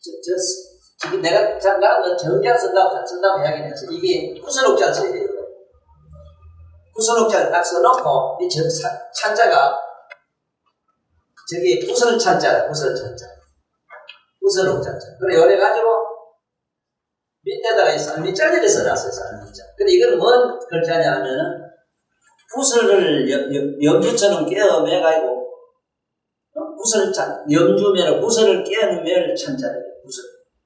지금 나는 정자 쓴다고 이야기해서 이게 구슬옥자 써야 돼요. 구슬옥자를 딱 써놓고 이 찬자가 저기 구슬 찬자. 그래 요래 가지고 밑에다가 쌀밑자리를 써놨어요. 쌀밑자. 근데 이건 뭔 글자냐 하면은 구슬을 염주처럼 깨어매가지고 염주매로 구슬을 깨어매를 찬자래요.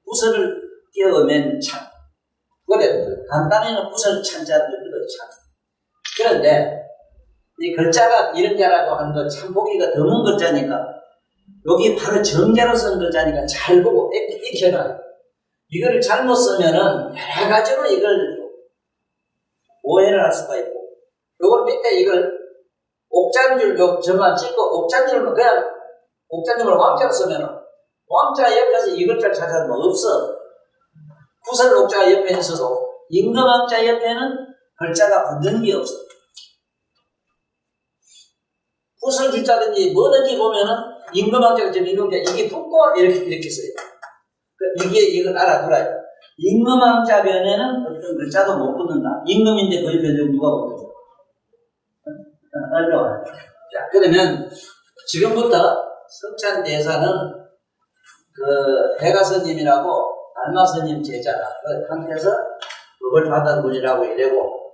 구슬을 깨어맨 찬. 그래 간단히는 구슬 찬자를 불러요. 찬. 그런데 이 글자가 이런 자라고 하는 건 참 보기가 드문 글자니까 여기 바로 정자로 쓴 글자니까 잘 보고 익혀놔요. 이거를 잘못 쓰면은 여러 가지로 이걸 오해를 할 수가 있고, 요걸 밑에 이걸 옥자줄 저만 찍고 옥자줄로 그냥 옥자줄로 왕자로 쓰면은 왕자 옆에서 이 글자 찾아도 없어. 구슬 옥자 옆에 있어도 임금 왕자 옆에는 글자가 붙는 게 없어. 구슬 줄자든지 뭐든지 보면은 임금 왕자가 좀 이런 게 이게 붙고 이렇게 써요. 이걸 알아두라요. 임금 왕자 변에는 어떤 글자도 못 붙는다. 임금인데 그 옆에 누가 붙는다. 알죠? 자, 그러면 지금부터 석찬대사는 그 해가스님이라고 알마스님 제자라 그 한테서 법을 받은 분이라고 이래고,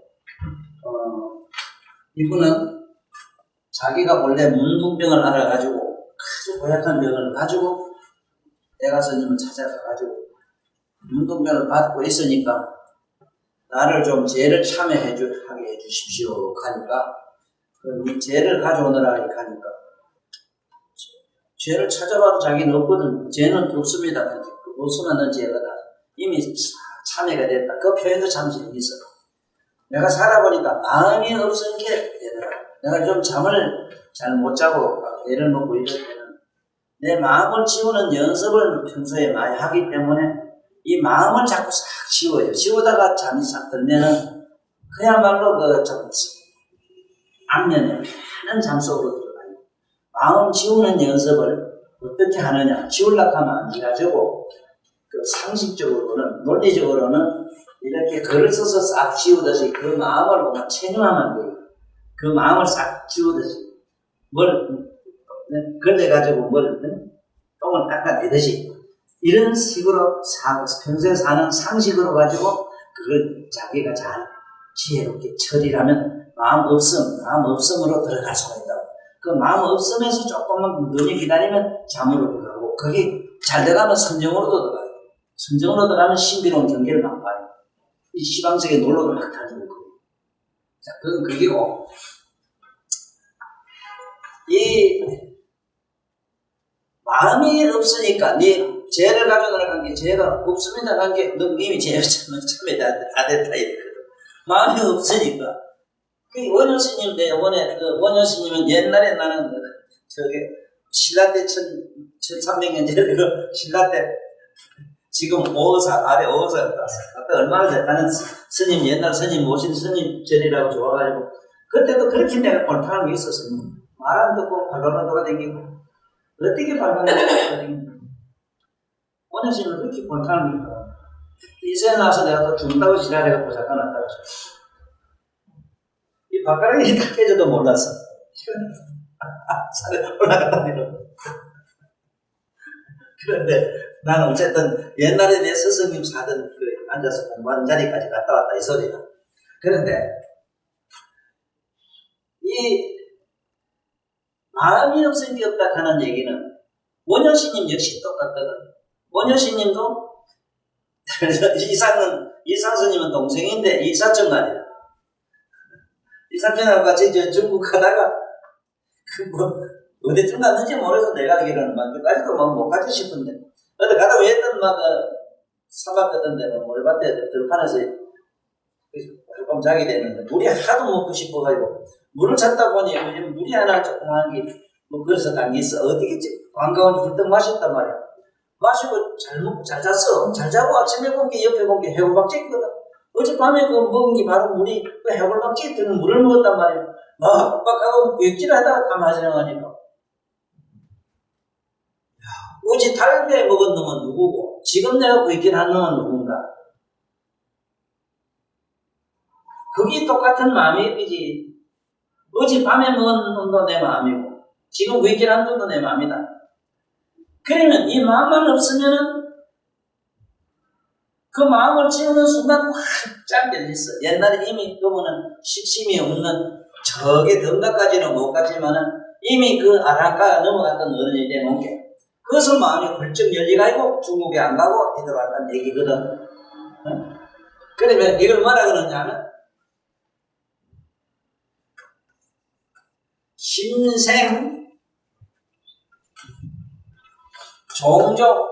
이분은 자기가 원래 문둥병을 알아가지고 아주 고약한 병을 가지고 해가스님을 찾아가가지고 문둥병을 받고 있으니까 나를 좀 죄를 참여하게 해주십시오 하니까 그 죄를 가져오느라 하니까 죄를 찾아봐도 자기는 없거든. 죄는 없습니다. 없으면 넌 죄가 다 이미 참여가 됐다. 그 표현도 참 재미있어. 내가 살아보니까 마음이 없은 게 되더라. 내가 좀 잠을 잘 못 자고 애를 먹고 이럴 때는 내 마음을 지우는 연습을 평소에 많이 하기 때문에 이 마음을 자꾸 싹 지워요. 지우다가 잠이 싹 들면은 그야말로 그 좀 악년에 편한 잠 속으로 들어가요. 마음 지우는 연습을 어떻게 하느냐. 지우려고 하면 안 돼가지고 그 상식적으로는 논리적으로는 이렇게 글을 써서 싹 지우듯이 그 마음을 보면 체념하면 돼요. 그 마음을 싹 지우듯이 그래가지고 똥을 닦아내듯이 이런 식으로 평소에 사는 상식으로 가지고 그걸 자기가 잘 지혜롭게 처리하면 마음 없음으로 들어갈 수가 있다. 그 마음 없음에서 조금만 눈이 기다리면 잠으로 들어가고, 그게 잘 들어가면 성정으로도 들어가요. 성정으로 들어가면 신비로운 경계를 맛봐요. 이 시방석에 놀러도 막 다니고 그래요. 자, 그건 그게고, 이 마음이 없으니까 네 죄를 가져오라는 게 죄가 없습니다 한 게 너 이미 죄 참에 다 됐다 이랬거든. 마음이 없으니까 그 원효스님 때문에 그 원효스님은 옛날에 나는 저게 신라 때 1300년 전에 그 신라 때 지금 오어사 아래 오어사였다. 그때 얼마나 됐다는 스님 옛날 스님 모신 스님 절이라고 좋아가지고 그때도 그렇게 내가 골탕한 게 있었어요. 말 안 듣고 발로만 돌아다니고 어떻게 발로만 돌아다니고 원효스님은 그렇게 골탕한 게 있더라. 이제 나서 내가 또 죽는다고 지랄해갖고 잠깐 왔다고 이 발가락이 다 깨져도 몰랐어. 산에 올라갔다니까. 그런데 나는 어쨌든 옛날에 내 스승님 사던 그 앉아서 공부하는 자리까지 갔다 왔다 이 소리야. 그런데 이 마음이 없을 게 없다 하는 얘기는 원효스님 역시 똑같거든. 원효스님도 이상 스님은 동생인데 이사증 아니야. 이사증하고 같이 중국 가다가 어디쯤 갔는지 모르겠어. 내가 알기로는 만주까지도 못 가지 싶은데 어디 가다 왜했던 사막 같은 데는 모래밭에 들판에서 조금 자게 되는데 물이 하도 먹고 싶어가지고 물을 찾다 보니 요즘 물이 하나 조그마한 게 그래서 당겼어. 어떻게 관광을 불떡 마셨단 말이야. 마시고 잘 먹고 잘 잤어. 잘 자고 아침에 본 게 옆에 본 게 해골박쥐거든. 어젯밤에 그 먹은 게 바로 물이 그 해골박쥐 드는 물을 먹었단 말이야. 막 하고 육질 하다가 가만히 지나가니까 어제 달배 먹은 놈은 누구고 지금 내가 구입한 놈은 누군가? 그게 똑같은 마음이지. 어제 밤에 먹은 놈도 내 마음이고 지금 구입한 놈도 내 마음이다. 그러면 이 마음만 없으면은 그 마음을 채우는 순간 확 잠겨있어. 옛날에 이미 그러면은 식심이 없는 저게 덤가까지는 못 갔지만은 이미 그 아랑가 넘어갔던 어른이 되는 게 그것을 마음이 훌쩍 열리가지고 중국에 안 가고 되돌아왔다는 얘기거든. 그러면 이걸 뭐라 그러냐면 심생 종종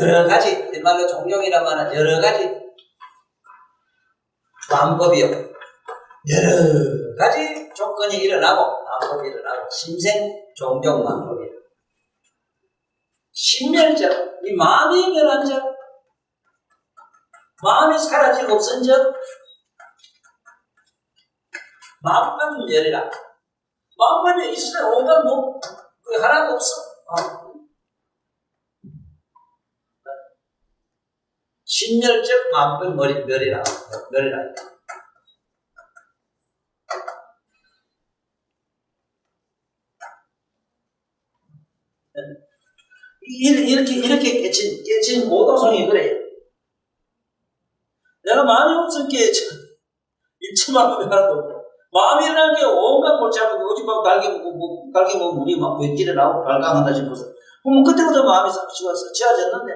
여러 가지, 일말로 종종이란 말은 여러 가지 방법이요. 여러 가지 조건이 일어나고 방법이 일어나고 심생 종종 방법이요. 신멸적, 이 마음이 변한 적, 마음이 사라지고 없은 적, 마음만 열이라. 마음만이 있으면 온갖 뭐 하나도 없어. 신멸적 마음은 멸이라. 이렇게 깨친 오도성이 그래요. 내가 마음이 없으면 깨져. 일체만큼이 하나도 없고. 마음이라는 게 온갖 골짜기고 어젯밤 갈기 먹으면 물이 막 뱃길에 나오고 발광한다 싶어서. 그럼 그때부터 마음이 싹 지워졌는데,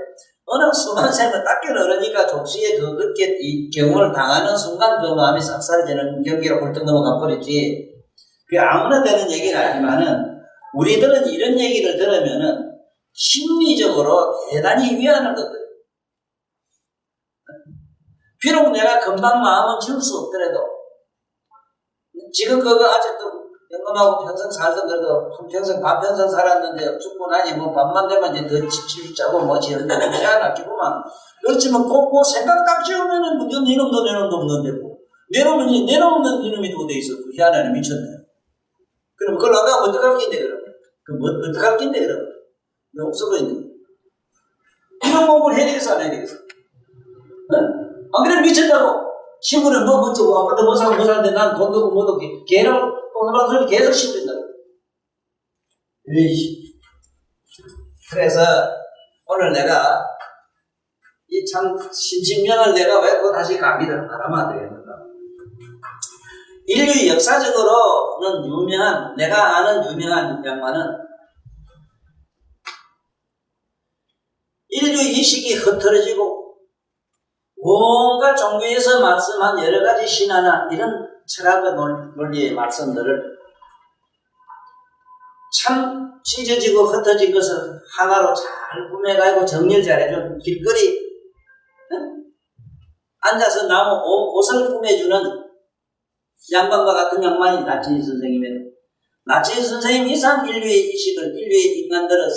어느 수만생은 닦여 얼으니까 족시에 그렇게 이 경험을 당하는 순간 그 마음이 싹 사라지는 경기로 훌쩍 넘어가 버렸지. 그게 아무나 되는 얘기는 아니지만은, 우리들은 이런 얘기를 들으면은, 심리적으로 대단히 위안을 얻어요. 비록 내가 금방 마음은 지울 수 없더라도, 지금 그거 아직도 영감하고 평생 살던 그래도 평생 반평생 살았는데 죽고 나니 뭐 밤만 되면 이제 더 집 짜고 뭐지 이런데 희한하기구만. 그렇지만 꼭 생각 딱 지우면은 뭐 니놈도 없는데 뭐 내놈은 니놈이 또 돼 있어. 희한하네 미쳤네. 그럼 그걸 나가 어떡할 낀데 그러면? 그럼 어떡할 낀데 그러면? 왜 없어 보이네. 이런 공부를 해야 되겠어 안 해야 되겠어? 응? 안 그래 미쳤다고. 신부는 뭐 어쩌고 아빠도 뭐 사고 뭐 사는데 난 돈도 없고 뭐도 걔를 돈으로 소리 계속 시킨다고. 그래서 오늘 내가 이 참 심신명을 내가 왜 또 다시 강의를 하라면 안 되겠는가. 인류 역사적으로는 내가 아는 유명한 양반은 인류 의식이 흐트러지고 온갖 종교에서 말씀한 여러 가지 신화나 이런 철학의 논리의 말씀들을 참 찢어지고 흩어진 것을 하나로 잘 꾸며가지고 정리를 잘해준 길거리 앉아서 나무 옷을 꾸며주는 양반과 같은 양반이 나치니 선생님이에요. 나치니 선생님 이상 인류의 의식을 인류의 인간들의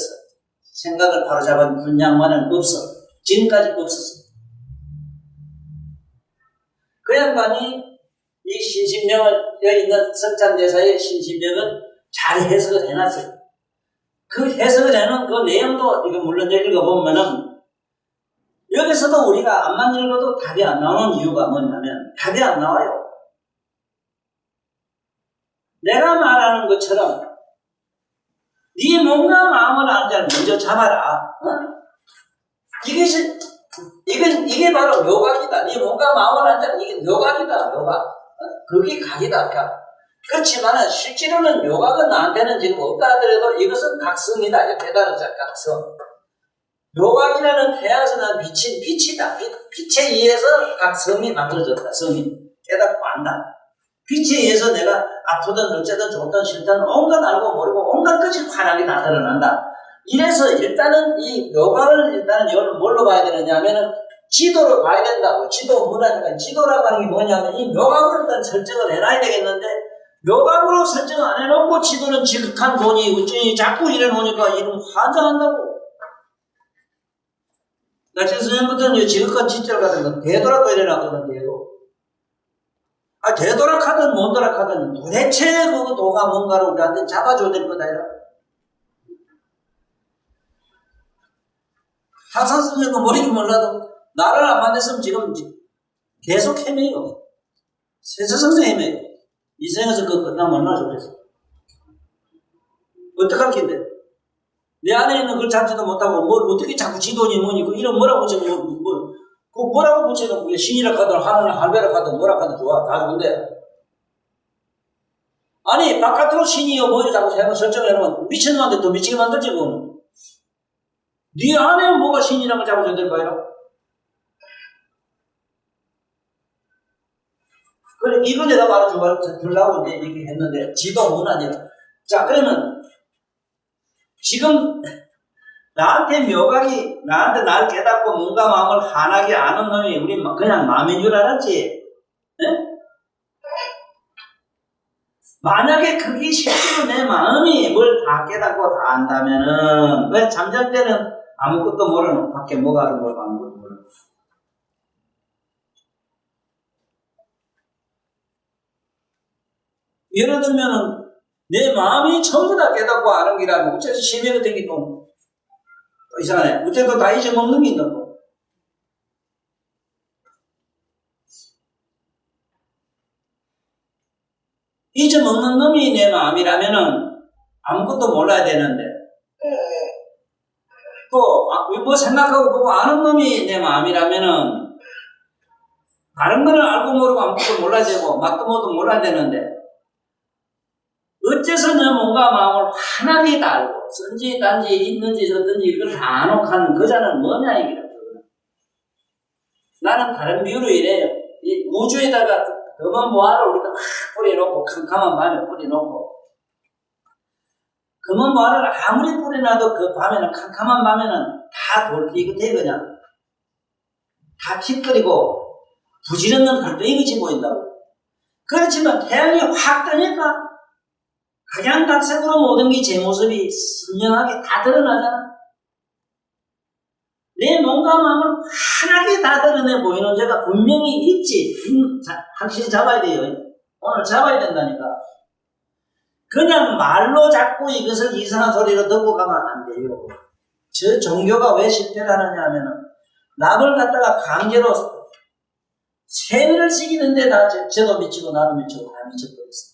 생각을 바로잡은 군 양반은 없어. 지금까지 없었어. 그 양반이 이 신신명을 여기 있는 석찬대사의 신신명을 잘 해석을 해놨어요. 그 해석을 해놓은 그 내용도 이거 물론 읽어보면은 여기서도 우리가 암만 읽어도 답이 안 나오는 이유가 뭐냐면 답이 안 나와요. 내가 말하는 것처럼 네 몸과 마음을 아는 자를 먼저 잡아라. 이게 바로 묘각이다. 네 몸과 마음을 아는 자는 이게 묘각이다. 묘각. 그게 각이다. 각. 그렇지만 실제로는 묘각은 나한테는 지금 없다 하더라도 이것은 각성이다. 이렇게 깨달았자 각성. 묘각이라는 태양에서 난 빛이다. 빛에 의해서 각성이 만들어졌다. 성이 깨닫고 안다. 빛에 의해서 내가 아프든 어쨌든 좋든 싫든 온갖 알고 모르고 온갖 것이 환하게 다 드러난다. 이래서 일단은 이 묘각을 일단은 이걸 뭘로 봐야 되느냐 하면은 지도로 봐야 된다고. 지도 뭐라니까 지도라고 하는 게 뭐냐면 이 묘각으로 일단 설정을 해놔야 되겠는데 묘각으로 설정을 안 해놓고 지도는 지극한 돈이 우쭈니 자꾸 이래 놓으니까 이름 환장한다고. 나 선생님부터는 지극한 지절 같은 거 되돌아도 이래놨거든. 되도. 되돌아가든 못 돌아가든 도대체 그 도가 뭔가를 우리한테 잡아줘야 될 거다. 이라. 타산성에도 모르긴 몰라도 나를 안 만났으면 지금 계속 헤매요. 세세성세 헤매요. 이 생에서 그거 끝나면 얼마나 좋겠어. 어떡할 긴데? 내 안에 있는 걸 잡지도 못하고 뭘 어떻게 자꾸 지도니 뭐니 그 이런 뭐라고 붙여 그 뭐라고 붙여놓고 신이라 하든 하늘 할배라 하든 뭐라 하든 좋아 다 좋은데 아니 바깥으로 신이요 뭐요 자꾸 생각 설정해놓으면 미친놈한테 더 미치게 만들지 그거는. 네 안에 뭐가 신이라는 걸 자꾸 전될 거예요? 그래 이거 내가 말해주려고 이제 이렇게 했는데 지도 문화니라. 자 그러면 지금 나한테 묘각이 나한테 날 깨닫고 뭔가 마음을 환하게 아는 놈이 우리 그냥 마음인 줄 알았지? 네? 만약에 그게 실제로 내 마음이 뭘 다 깨닫고 다 안다면은 왜 잠잘 때는 아무것도 모르는 밖에 뭐가 하는 걸 아무것도 모르는 예를 들면은 내 마음이 전부 다 깨닫고 아는 기라면 어째서 심해가 되기 또 이상하네. 어째서 다 잊어먹는 게 있다고. 잊어먹는 놈이 내 마음이라면은 아무것도 몰라야 되는데 또 뭐 생각하고 보고 아는 놈이 내 마음이라면은 다른 거는 알고 모르고 아무것도 몰라야 되고 맛도 모도 몰라야 되는데 어째서 내 뭔가 마음을 환하게 다 알고 선지 단지 있는지 저든지 이걸 다 아놓고 하는 그자는 뭐냐 이게. 나는 다른 비유로 이래요. 이 우주에다가 검은 보화를 우리가 확 뿌려놓고 캄캄한 밤에 뿌려놓고 검은 보화를 아무리 뿌려놔도 그 밤에는 캄캄한 밤에는 다 돌기고 그냥 다 틱거리고 부지런한 불덩이같이 보인다고. 그렇지만 태양이 확 뜨니까 각양각색으로 모든 게 제 모습이 선명하게 다 드러나잖아. 내 몸과 마음을 환하게 다 드러내 보이는 죄가 분명히 있지. 확실히 잡아야 돼요. 오늘 잡아야 된다니까. 그냥 말로 자꾸 이것을 이상한 소리로 듣고 가면 안 돼요. 저 종교가 왜 실패를 하느냐 하면은 남을 갖다가 강제로 세뇌를 시키는데 다 저도 미치고 나도 미치고 다 미쳐버렸어.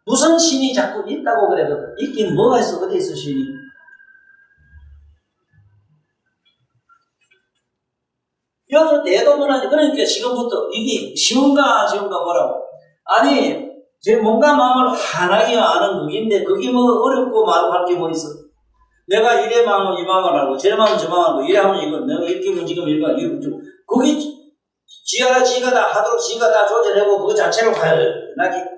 무슨 신이 자꾸 있다고 그래거든. 있긴 뭐가 있어? 어디 있어 신이? 여기서 대도문화지. 그러니까 지금부터 이게 쉬운가 뭐라고? 아니 제 몸과 마음을 환하게 아는 그게인데 그게 뭐 어렵고 말할 게 뭐 있어? 내가 이래 마음은 이 마음을 알고 저래 마음은 저 마음을 알고 이래 하면 이거 내가 이렇게 하면 지금 이거 그게 지가 다 하도록 지가 다 조절하고 그거 자체로 가열나게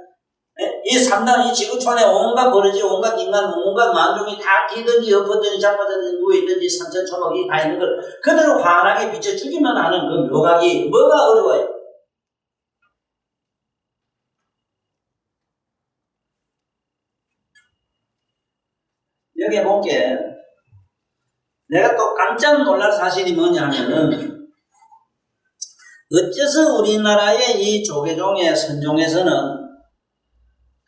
이 3단, 이 지구촌에 온갖 버러지, 온갖 인간, 온갖 만종이 다 기든지 엎어든지 잡아든지 누워있든지 산천초목이 다 있는 걸 그대로 환하게 비춰주기만 하는 그 묘각이 뭐가 어려워요? 여기 볼게. 내가 또 깜짝 놀랄 사실이 뭐냐면은 어째서 우리나라의 이 조계종의 선종에서는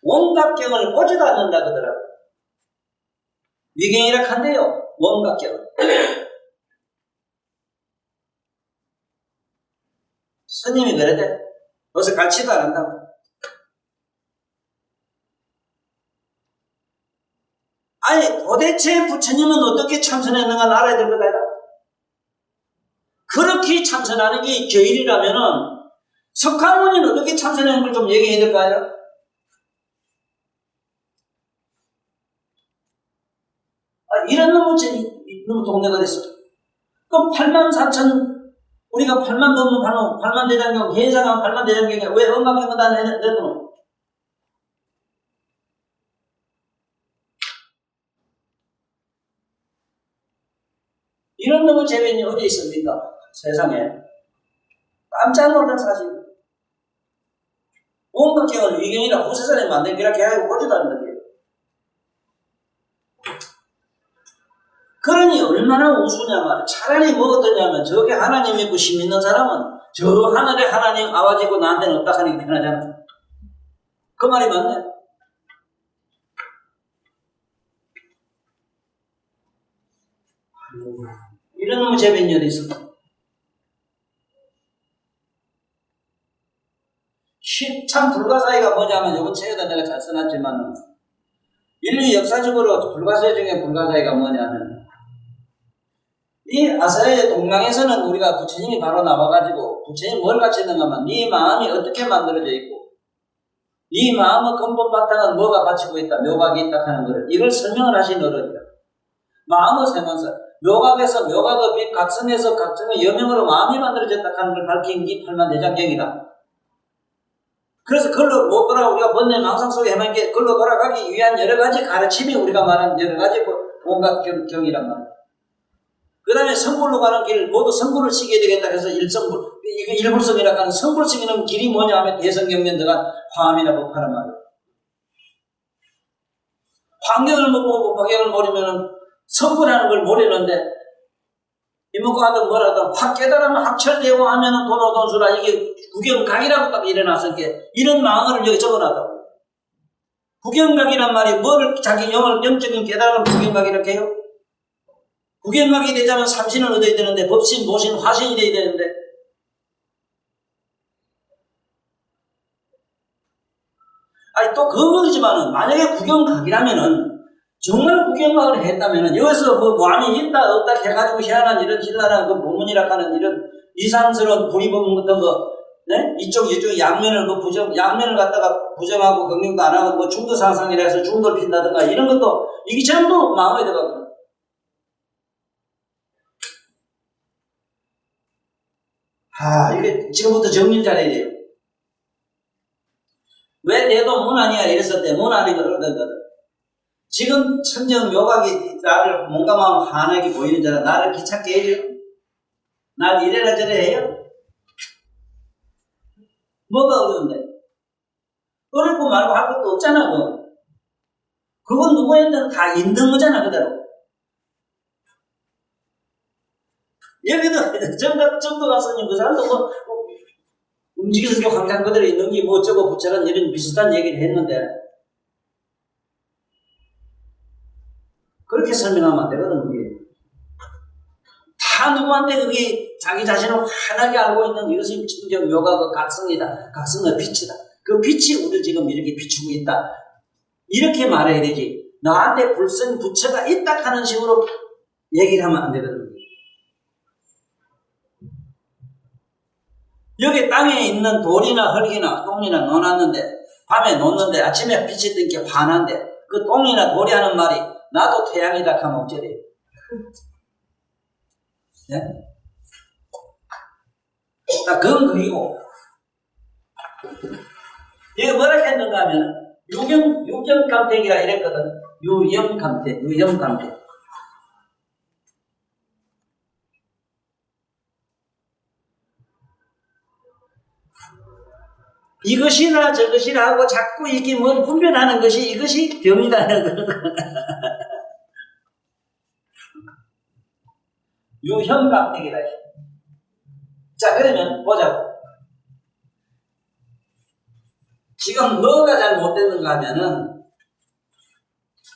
원각경을 보지도 않는다 그러더라고요. 위경이라 한대요. 원각경을. 스님이 그러대. 어서 갈치도 안 한다고. 아니 도대체 부처님은 어떻게 참선했는가 알아야 될 거다. 그렇게 참선하는 게 교일이라면은 석가모니는 어떻게 참선하는 걸 좀 얘기해야 될 거 아니야? 이런 놈의 동네가 됐어. 그럼 84,000 우리가 8만 넘는 8만 대장경 회장한 8만 대장경이 왜 음악경을 다 내노? 이런 놈의 재변이 어디 있습니까? 세상에. 깜짝 놀란 사실. 음악경을 위경이나 호세산에 만든 기라 해가지고 보지도 않는다. 그러니 얼마나 우스냐 말이야. 차라리 뭐 어떠냐면 저게 하나님 믿고 심 있는 사람은 저 하늘에 하나님 아와지고 나한테는 없다 하는 게 편하잖아. 그 말이 맞네. 이런 놈의 재변열이 있습니다. 참 불가사의가 뭐냐면, 이번 책에다 내가 잘 써놨지만, 인류 역사적으로 불가사의 중에 불가사의가 뭐냐면, 이 아사히의 동강에서는 우리가 부처님이 바로 나와가지고, 부처님이 뭘 가르쳤는가 하면, 네 마음이 어떻게 만들어져 있고, 네 마음의 근본 바탕은 뭐가 받치고 있다, 묘각이 있다 하는 거를, 이걸 설명을 하신 어른이다. 마음의 세면서, 묘각에서 묘각의 빛, 각성에서 각성의 여명으로 마음이 만들어졌다 하는 걸 밝힌 게 팔만대장경이다. 그래서 그걸로 못 돌아가 우리가 번뇌 망상 속에 헤맨 게 그걸로 돌아가기 위한 여러 가지 가르침이 우리가 말한 여러 가지 온갖 경이란 말이야. 그 다음에 성불로 가는 길 모두 성불을 시켜야 되겠다 해서 일성불, 이거 일불성이라고 하는 성불성이라는 길이 뭐냐 하면 대성경련들과 화암이라고 하는 말이야. 환경을 못 보고 방향을 모르면은 성불하는 걸 모르는데 이먹고 하든 뭐라든 확 깨달으면 확철되고 하면은 돈오돈수라 이게 구경각이라고 딱 일어나서 이런 망언을 여기 적어놨다고. 구경각이란 말이 뭘 자기 영적인 깨달음을 구경각이라고 해요? 구경각이 되자면 삼신을 얻어야 되는데 법신, 모신, 화신이 돼야 되는데 아니 또 그거지만은 만약에 구경각이라면은 정말 구경각을 했다면은 여기서 뭐 완이 있다 없다 해가지고 희한한 이런 신랄한 그 본문이라 하는 이런 이상스러운 불의법문 같은 거, 네? 이쪽 양면을 뭐 양면을 갖다가 부정하고 긍정도 안 하고 뭐 중도 상상이라 해서 중도를 핀다든가 이런 것도 이게 전부 마음에 들어가거든. 이게 지금부터 정리를 잘해야 돼요. 왜 내도 문안이야 이랬을 때 문안이 그러거든. 지금 천정 묘각이 나를 몸과 마음 환하게 보이는 자라 나를 귀찮게 해요? 날 이래라 저래 해요? 뭐가 어려운데? 어렵고 말고 할 것도 없잖아, 그거. 그건 누구한테는 다 있는 거잖아, 그대로. 여기도 정도 갔으니 그 사람도 뭐 움직이는 게 항상 그대로 있는 게 뭐 어쩌고 부처란 이런 비슷한 얘기를 했는데 그렇게 설명하면 안 되거든, 그게. 다 누구한테 그게 자기 자신을 환하게 알고 있는 이것이 청정 묘각의 각성이다. 각성의 빛이다. 그 빛이 우리를 지금 이렇게 비추고 있다. 이렇게 말해야 되지. 나한테 불성 부처가 있다 하는 식으로 얘기를 하면 안 되거든. 여기 땅에 있는 돌이나 흙이나 똥이나 넣어놨는데 밤에 놓는데 아침에 빛이 뜬 게 환한데 그 똥이나 돌이 하는 말이 나도 태양이다 하면 어쩌래. 네? 딱 그건 그리고 이거 뭐라 했는가 하면 유경감택이라 이랬거든. 유영감택. 이것이나 저것이라 하고 자꾸 이게 뭘 분별하는 것이 이것이 병이라는 거거든. 유형감택이라 해. 자, 그러면 보자고. 지금 뭐가 잘못됐는가 하면은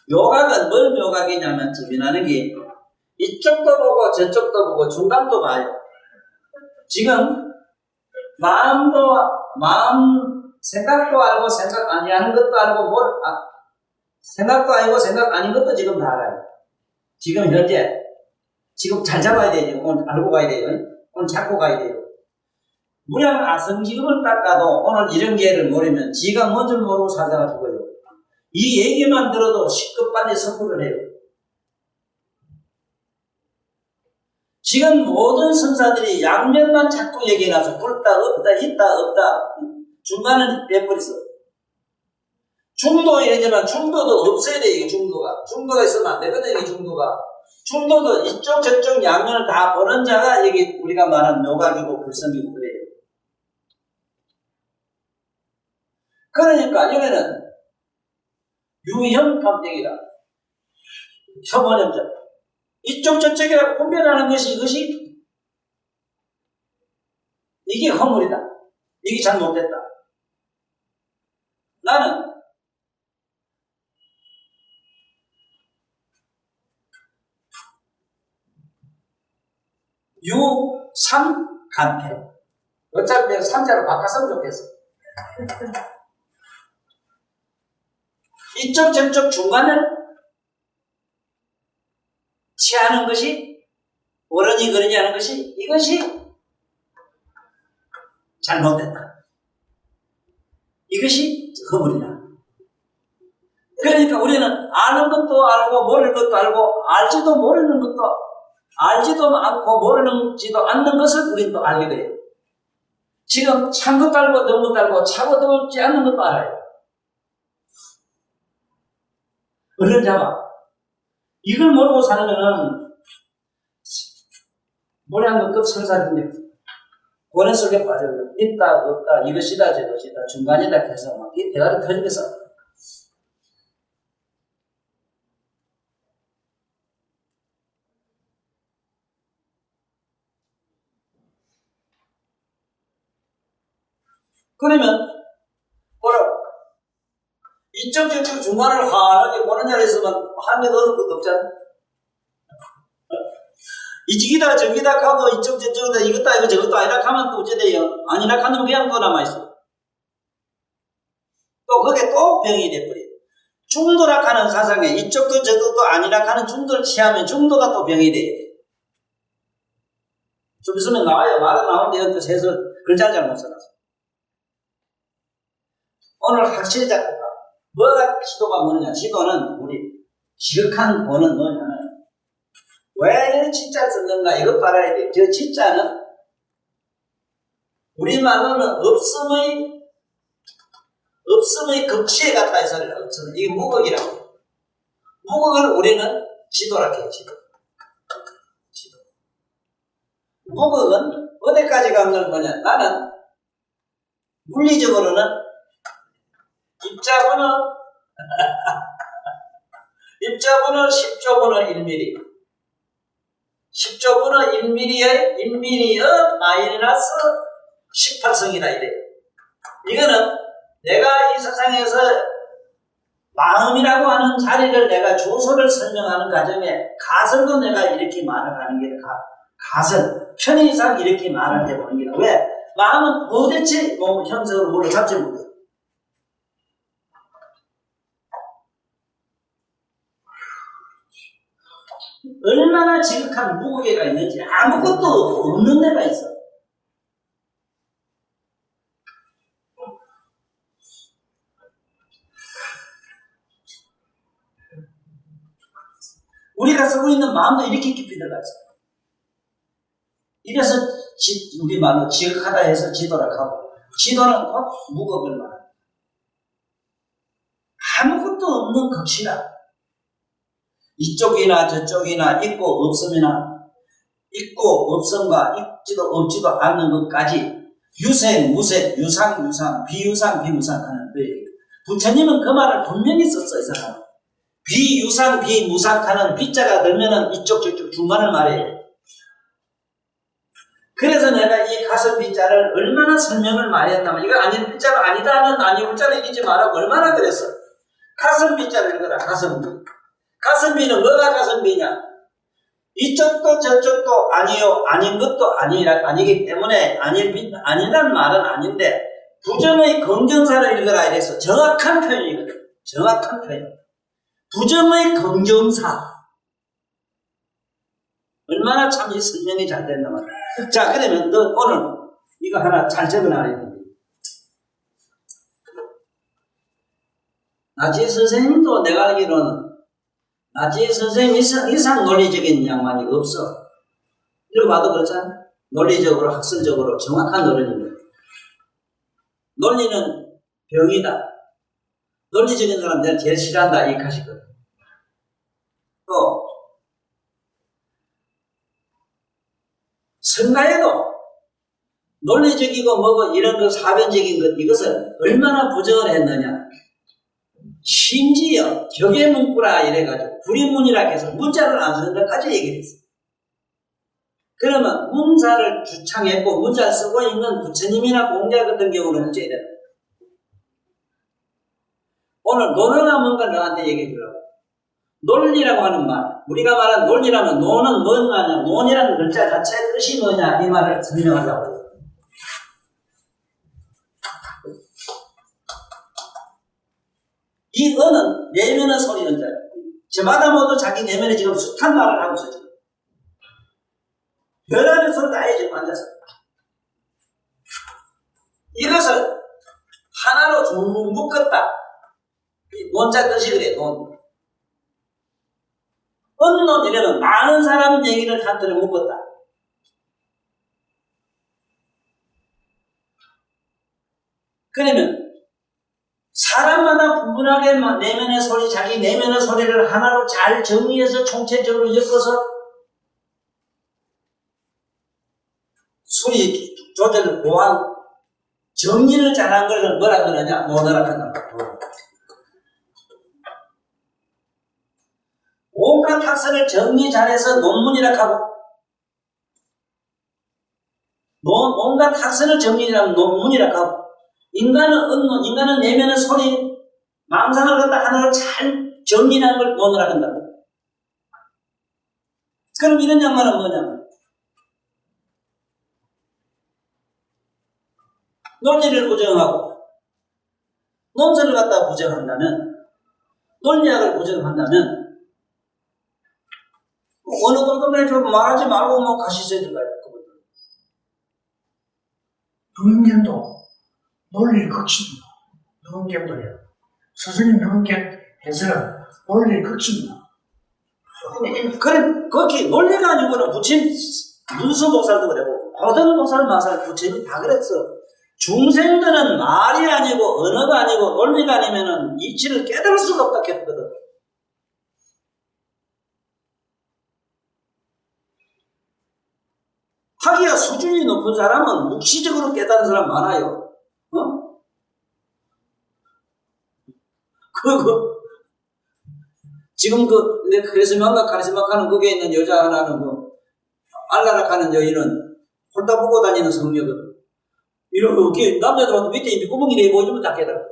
묘각은 뭘 묘각이냐면 지민하는 게 이쪽도 보고 저쪽도 보고 중간도 봐요. 지금 마음 생각도 알고 생각 아니하는 것도 알고 생각도 아니고 생각 아닌 것도 지금 다 알아요. 지금 현재 지금 잘 잡아야 돼요. 오늘 알고 가야 돼요. 오늘 잡고 가야 돼요. 무량 아성지급을 닦아도 오늘 이런 기회를 모르면 지가 뭔지 모르고 살다가 죽어요. 이 얘기만 들어도 식급반에 선포를 해요. 지금 모든 선사들이 양면만 자꾸 얘기해놔서 불다 없다 있다 없다 중간은 빼버렸어. 중도 이러지만 중도도 없어야 돼. 이게 중도가 있으면 안 되거든. 이 중도도 이쪽 저쪽 양면을 다 보는 자가 여기 우리가 말하는 묘각이고 불성이고 그래요. 그러니까 여기는 유형감택이라 혐오념자 이쪽 저쪽이라고 분별하는 것이 이것이 이게 허물이다. 이게 잘못됐다. 나는 유삼간패. 어차피 내가 삼자로 바꿨으면 좋겠어. 이쪽 저쪽 중간을 취하는 것이 어른이 그러지 않은 것이 이것이 잘못됐다. 이것이 허물이다. 그러니까 우리는 아는 것도 알고 모르는 것도 알고 알지도 모르는 것도 알지도 않고 모르지도 않는 것을 우리는 또 알게 돼요. 지금 찬 것도 알고 더운 것도 알고 차고 더웠지 않는 것도 알아요. 얼른 잡아. 이걸 모르고 살면은 모래 한 번 급 성사인데 고뇌 속에 빠져요. 있다 없다 이것이다 저것이다 중간이다 해서 막 이 대가리 터지면서 그러면 뭐라고? 이쪽 저쪽 중간을 환하게 보는 자리에 있으면 한 개도 얻을 것도 없잖아. 이쪽이다 저기다 하고 이쪽 저쪽이다 이것도 아니고 저것도 아니라 하면 또 어째 돼요? 아니라 하면 그냥 또 남아있어. 또 그게 또 병이 돼버려요. 중도락하는 사상에 이쪽도 저쪽도 아니라 하는 중도를 취하면 중도가 또 병이 돼요. 좀 있으면 나와요. 말은 나오는데 또 세서 글자를 잘못 써놨어. 오늘 확실히 잡고 가. 뭐가 지도가 뭐냐? 지도는 우리 지극한 본은 뭐냐면 왜 이런 진짜를 썼는가 이것 봐야 돼. 저 진짜는 우리말로는 없음의 극치에 갔다 이 소리라. 없음. 이게 무극이라고. 무극을 우리는 지도라 해요. 지도. 무극은 어디까지 간 건 뭐냐? 나는 물리적으로는 입자분은 10조분의 1mm 10조분의 1mm의 마이너스 18성이다 이래. 이거는 내가 이 세상에서 마음이라고 하는 자리를 내가 주소를 설명하는 과정에 가설도 내가 이렇게 말을 하는 게 가설 편의상 이렇게 말을 해보는 게 왜? 마음은 도대체 뭐 형성으로 뭘로 잡지 못해. 얼마나 지극한 무게가 있는지 아무것도 없는 데가 있어. 우리가 쓰고 있는 마음도 이렇게 깊이 들어가 있어. 이래서 우리 말로 지극하다 해서 지도라 하고 지도는 곧 무겁을 말합니다. 아무것도 없는 극치라. 이쪽이나 저쪽이나 있고 없음이나 있고 없음과 있지도 없지도 않는 것까지 유생, 무생, 유상, 유상, 비유상, 비무상 하는 거예요. 부처님은 그 말을 분명히 썼어. 이 사람은. 비유상, 비무상 하는 비자가 들면은 이쪽 저쪽 중간을 말해요. 그래서 내가 이 가슴 비자를 얼마나 설명을 많이 했다면 이거 아닌 비자가 아니다는 아니 물자를 이기지 말라고 얼마나 그랬어. 가슴 비자를 읽어라. 가슴비. 가슴비는 뭐가 가슴비냐? 이쪽도 저쪽도 아니요 아닌 것도 아니기 때문에 아니란 말은 아닌데 부정의 긍정사를 읽어라 이래서 정확한 표현이거든. 정확한 표현. 부정의 긍정사. 얼마나 참 이 설명이 잘 된다 말이야. 자, 그러면 너 오늘 이거 하나 잘 적어놔야 돼. 나지 선생님도 내가 알기로는 나지 선생님 이상 논리적인 양반이 없어. 이렇게 봐도 그렇잖아. 논리적으로 학설적으로 정확한 어른입니다. 논리는 병이다. 논리적인 사람 내가 제일 싫어한다 이 가시거든. 또 선가에도 논리적이고 뭐고 이런 거 사변적인 것 이것을 얼마나 부정을 했느냐. 심지어 격의문구라 이래가지고 불의문이라 해서 문자를 안 쓰는 데까지 얘기를 했어. 그러면 문자를 주창했고 문자를 쓰고 있는 부처님이나 공자 같은 경우는 어째야 되나? 오늘 논어가 뭔가 너한테 얘기해 주라고. 논리라고 하는 말, 우리가 말한 논리라면 논은 뭐냐, 논이라는 글자 자체의 뜻이 뭐냐 이 말을 설명하려고 해요. 이 어는 내면의 소리는 자예요. 저마다 모두 자기 내면에 지금 숱한 말을 하고 있어요. 별하는 소리 다 해 지금 앉아서. 이것을 하나로 쭉 묶었다. 이 논자 뜻이 그래, 논. 언론이라는 많은 사람 얘기를 한 틀에 묶었다. 그러면 사람마다 분분하게 내면의 소리, 자기 내면의 소리를 하나로 잘 정리해서 총체적으로 엮어서 소리 조절을 보완, 정리를 잘한 것을 뭐라 그러냐? 논어라 한다. 온갖 학설을 정리 잘해서 논문이라 하고, 온갖 학설을 정리하면 논문이라 하고, 인간은 언론, 인간은 내면의 소리, 망상을 갖다 하나로 잘 정리한 걸 논어라 한다고. 그럼 이런 양말은 뭐냐면, 논리를 부정하고, 논설을 갖다가 부정한다면, 논리학을 부정한다면, 어느 정도는 좀 말하지 말고 뭐 가시셔야 될까요? 능경도 논리의 극치입니다. 능경도요. 스승님 능경 해설은 논리의 극치입니다. 그래, 그렇게 논리가 아니고는 부처님 문수복살도 그랬고, 모든 복살, 마살, 부처님이 다 그랬어. 중생들은 말이 아니고, 언어가 아니고, 논리가 아니면은 이치를 깨달을 수가 없다 했거든. 하기야 수준이 높은 사람은 묵시적으로 깨달은 사람 많아요. 지금 그래서 뭔가 카리스마하는 거기에 있는 여자 하나는 알라락 하는 여인은 홀딱 보고 다니는 성녀거든. 이렇게 남자들한테 밑에 밑구멍이 이래 보여주면 다 깨달아.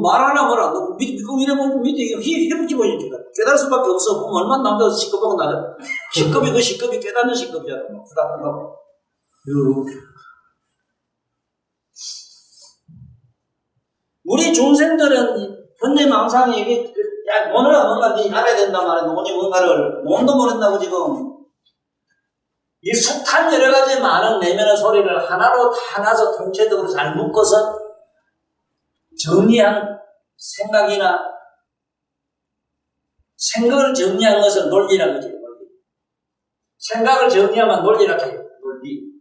말하나 뭐라, 밑구멍이 이래 보여주면 밑에 해붙이 보여주니까 깨달을 수밖에 없어. 그럼 얼마나 남자가 시급하고 나죠. 시급이 그 시급이 깨닫는 시급이잖아. 후닥후닥. 이렇게. 우리 중생들은 현대 망상이 이게 논어가 뭔가 니 알아야 된단 말이야. 논이 뭔가를 논도 모른다고 지금 이 숱한 여러 가지 많은 내면의 소리를 하나로 다 나서 통째적으로 잘 묶어서 정리한 생각을 정리한 것을 논리라고 하죠. 논리. 생각을 정리하면 논리라고 해요. 논리.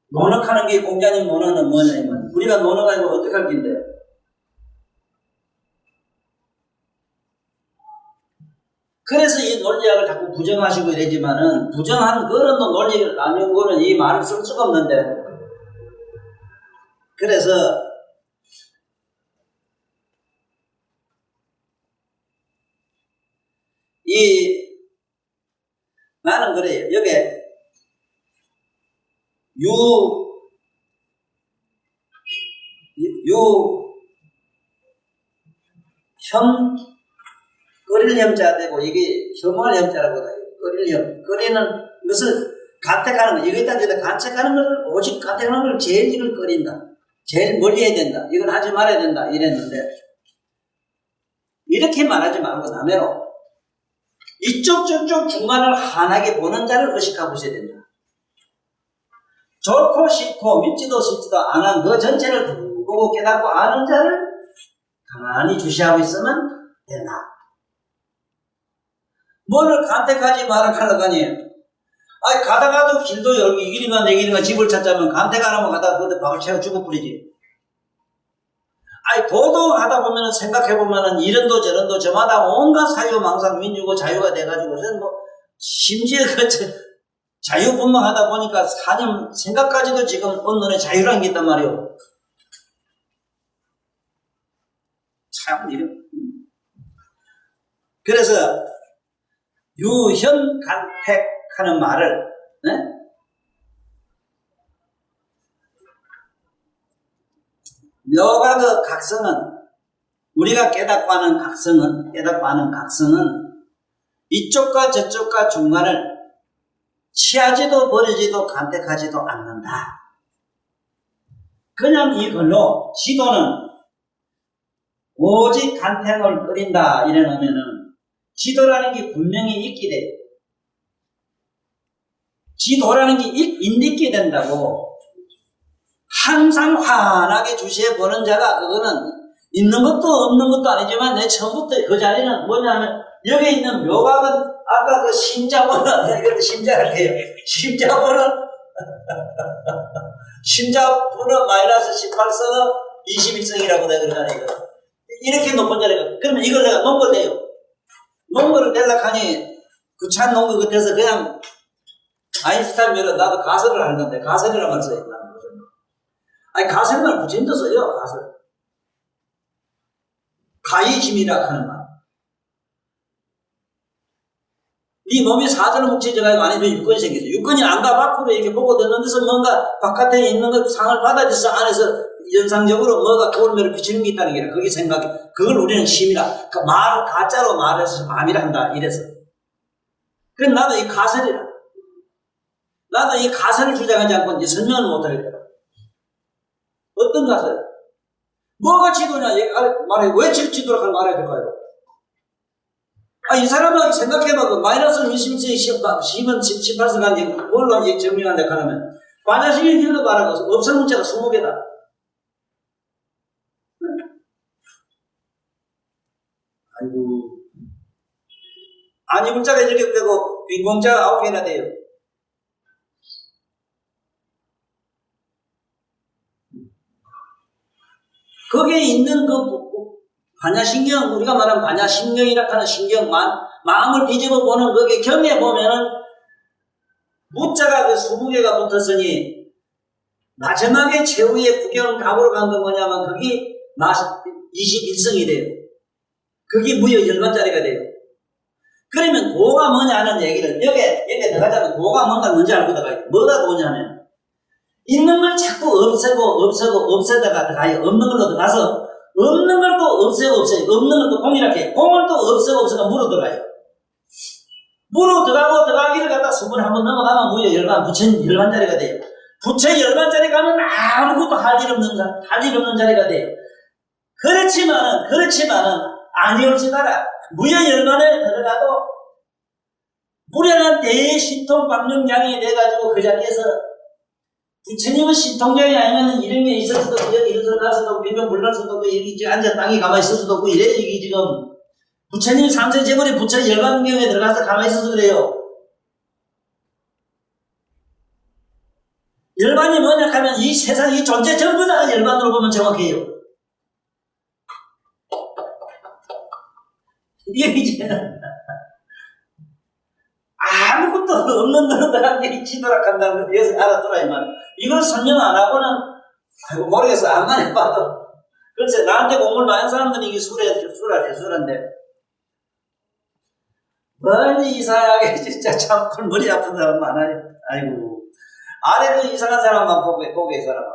논어하는 게 공자님 논어는 뭐냐면 우리가 논어가 아니고 어떻게 할 건데 그래서 이 논리학을 자꾸 부정하시고 이러지만은 부정한 그런 논리를 아닌 거는 이 말을 쓸 수가 없는데 그래서 나는 그래요. 여기에 끓일 혐자 되고 이게 혐오할 혐자라고 해요. 끓이는 것을 간택하는 거. 이거에다 간택하는 걸 오직 간택하는 걸 제일 이걸 끓인다. 제일 멀리 해야 된다. 이건 하지 말아야 된다. 이랬는데 이렇게 말하지 말고 남해로 이쪽 저쪽 중간을 환하게 보는 자를 의식하고 있어야 된다. 좋고 싫고 믿지도 싶지도 않은 그 전체를 보고 깨닫고 아는 자를 가만히 주시하고 있으면 된다. 뭐를 간택하지 말아가려고 하니 가다가도 길도 여기 이 길이만 내 길이만 집을 찾자면 간택 안 하면 가다가 그때 밥을 채워 죽어버리지. 도덕하다 보면은 생각해보면은 이런도 저런도 저마다 온갖 사유, 망상, 민주고 자유가 돼가지고 심지어 자유분방하다 보니까 사님 생각까지도 지금 언론에 자유라는 게 있단 말이에요. 참 이런. 그래서 유현간택하는 말을 묘가 각성은, 우리가 깨닫고 하는 각성은, 이쪽과 저쪽과 중간을 취하지도 버리지도 간택하지도 않는다. 그냥 이걸로 지도는 오직 간택을 끓인다 이래놓으면은 지도라는 게 분명히 있게 돼요. 지도라는 게 있게 된다고. 항상 환하게 주시해 보는 자가, 그거는 있는 것도 없는 것도 아니지만 내 처음부터 그 자리는 뭐냐면, 여기 있는 묘각은 아까 그 심자본은, 이것도 심자할게요. 심자본은 마이너스 18성은 21성이라고 내가 그러잖아요. 이렇게 높은 자리가. 그러면 이걸 내가 논거 돼요. 논거를 내려가니 구차한 논거 같아서 그냥 아인슈타인 묘는 나도 가설을 하는데, 가설이라는 말 써요. 아니, 가설만 부처님도 써요, 가설. 가이심이라 하는 말. 이 몸이 사전을 묵혀져가지고 안에 육건이 생기죠. 육건이 안과 밖으로 이렇게 보고 듣는 데서 뭔가 바깥에 있는 것 상을 받아들여서 안에서 연상적으로 뭐가 돌면을 비치는 게 있다는 게, 그게 생각이, 그걸 우리는 심이라, 가짜로 말해서 마음이라 한다, 이래서. 그럼 나도 이 가설이라. 나도 이 가설을 주장하지 않고 이제 설명을 못 하겠더라. 어떤 가설? 뭐가 지도냐? 말해. 왜 지도라고 말해야 될까요? 이 사람은 생각해봐. 그 마이너스 21세 18세 간지 뭘로 정리한다 하면, 반야식이 길도 말하고, 없을 문자가 20개다. 아이고. 아니 문자가 이렇게 되고, 빈공자가 9개나 돼요. 거기에 있는 반야신경, 우리가 말하는 반야신경이라 하는 신경만, 마음을 뒤집어 보는 거기에 경에 보면은, 무자가 그 20개가 붙었으니, 마지막에 최후의 구경각으로 간 건 뭐냐면, 그게 21성이 돼요. 그게 무려 10만짜리가 돼요. 그러면 도가 뭐냐는 얘기를, 여기에 들어가자면 도가 뭔지 알고 들어가요. 뭐가 도냐면, 있는 걸 자꾸 없애다가 들어가요. 없는 걸로 들어가서, 없는 걸 또 없애요. 없는 걸 또 공이라게, 공을 또 없애가 물어 들어가요. 물어 들어가기를 갖다 수분을 한번 넘어가면 무려 10만, 부처 10만짜리가 돼요. 부처 10만짜리 가면 아무것도 할 일 없는 자리가 돼요. 그렇지만은, 아니올지다라, 무려 10만에 들어가도, 무량한 대신통 광명량이 돼가지고 그 자리에서, 부처님은 신통장이 아니면 이런 게 있을 수도 없고, 여기 일어서 갈 수도 없고, 비명 불날 수도 없고, 여기 앉아 땅에 가만히 있을 수도 없고, 이래, 이게 지금. 부처님 삼세제물이 부처 열반경에 들어가서 가만히 있어서 그래요. 열반이 뭐냐 하면 이 세상, 이 존재 전부 다 열반으로 보면 정확해요. 이게 이제, 아무것도 없는 데로 들어간 게 지도락 한다는 걸 여기서 알아들어야 이 말. 이걸 설명 안 하고는, 아이고, 모르겠어. 안만 해봐도. 글쎄, 나한테 공부를 많이 한 사람들은 이게 대수란데. 멀리 이상하게 진짜 참 머리 아픈 사람 많아요. 아이고. 아래 그 이상한 사람만 보고 이 사람은.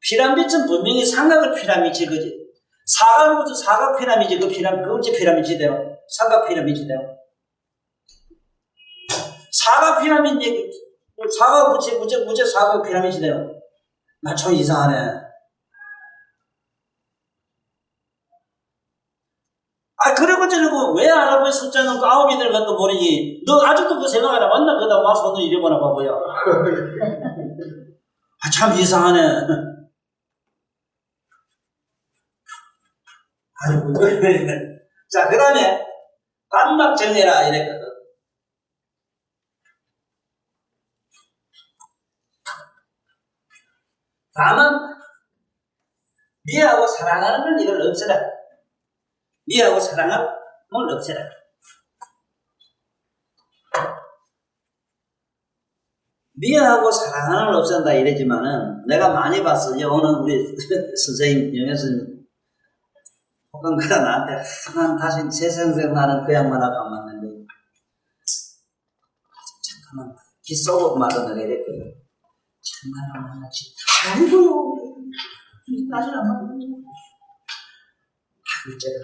피라미드는 분명히 삼각을 피라미드, 그지? 사각 피라미드, 그 어째 피라미드 돼요? 삼각 피라미드 돼요? 사각 피라미드, 사각 무죄 사각 피라미드 돼요? 나 참 이상하네. 그러고 저러고 왜 아랍의 숫자는 9이 되는 것도 모르니, 너 아직도 그 생각 안 해봤나? 그다 와서 너 이래보나 봐봐요. 참 이상하네. 아이고, 자, 그 다음에 반막 정해라 이랬거든. 다만 미워하고 사랑하는 건 이걸 없애라. 미워하고 사랑하는 걸 없애라. 미워하고 사랑하는 걸 없앤다 이러지만은, 내가 많이 봤어요. 오늘 우리 선생님, 영애선 혹은 그다 나한테 난 다시 세상생활하는 그 양반하고 안 맞는데, 잠깐만 기 쏘고 말은 이랬거든. 정말 만나지. 아이고, 다시 안 맞는 일제가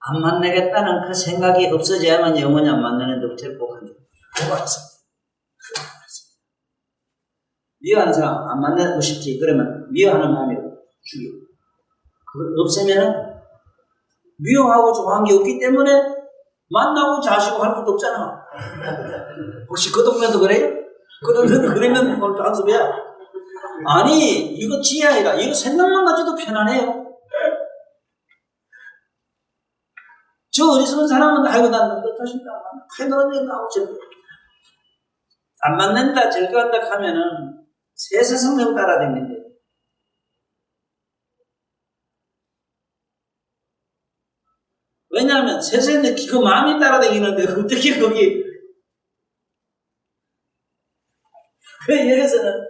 안 만나겠다는 그 생각이 없어져야만 영원히 안 만나는데 어쩔 복한데 고발했습니다. 미워하는 사람 안 만나고 싶지. 그러면 미워하는 마음이 죽여. 그걸 없애면은 미워하고 좋아하는 게 없기 때문에 만나고 자시고 할 것도 없잖아. 혹시 그 동네도 그래요? 그 동네도 그러면 뭘 간섭이야? 아니 이거 지혜아니라 이거 생각만 가지도 편안해요. 저 어리석은 사람은 아이고 난 어떠신다 해놓은 나오죠. 안 맞는다 절거한다 하면은 세세성령 따라다니는데 왜냐하면 세세인데 그 마음이 따라다니는데 어떻게 거기 그 여기서는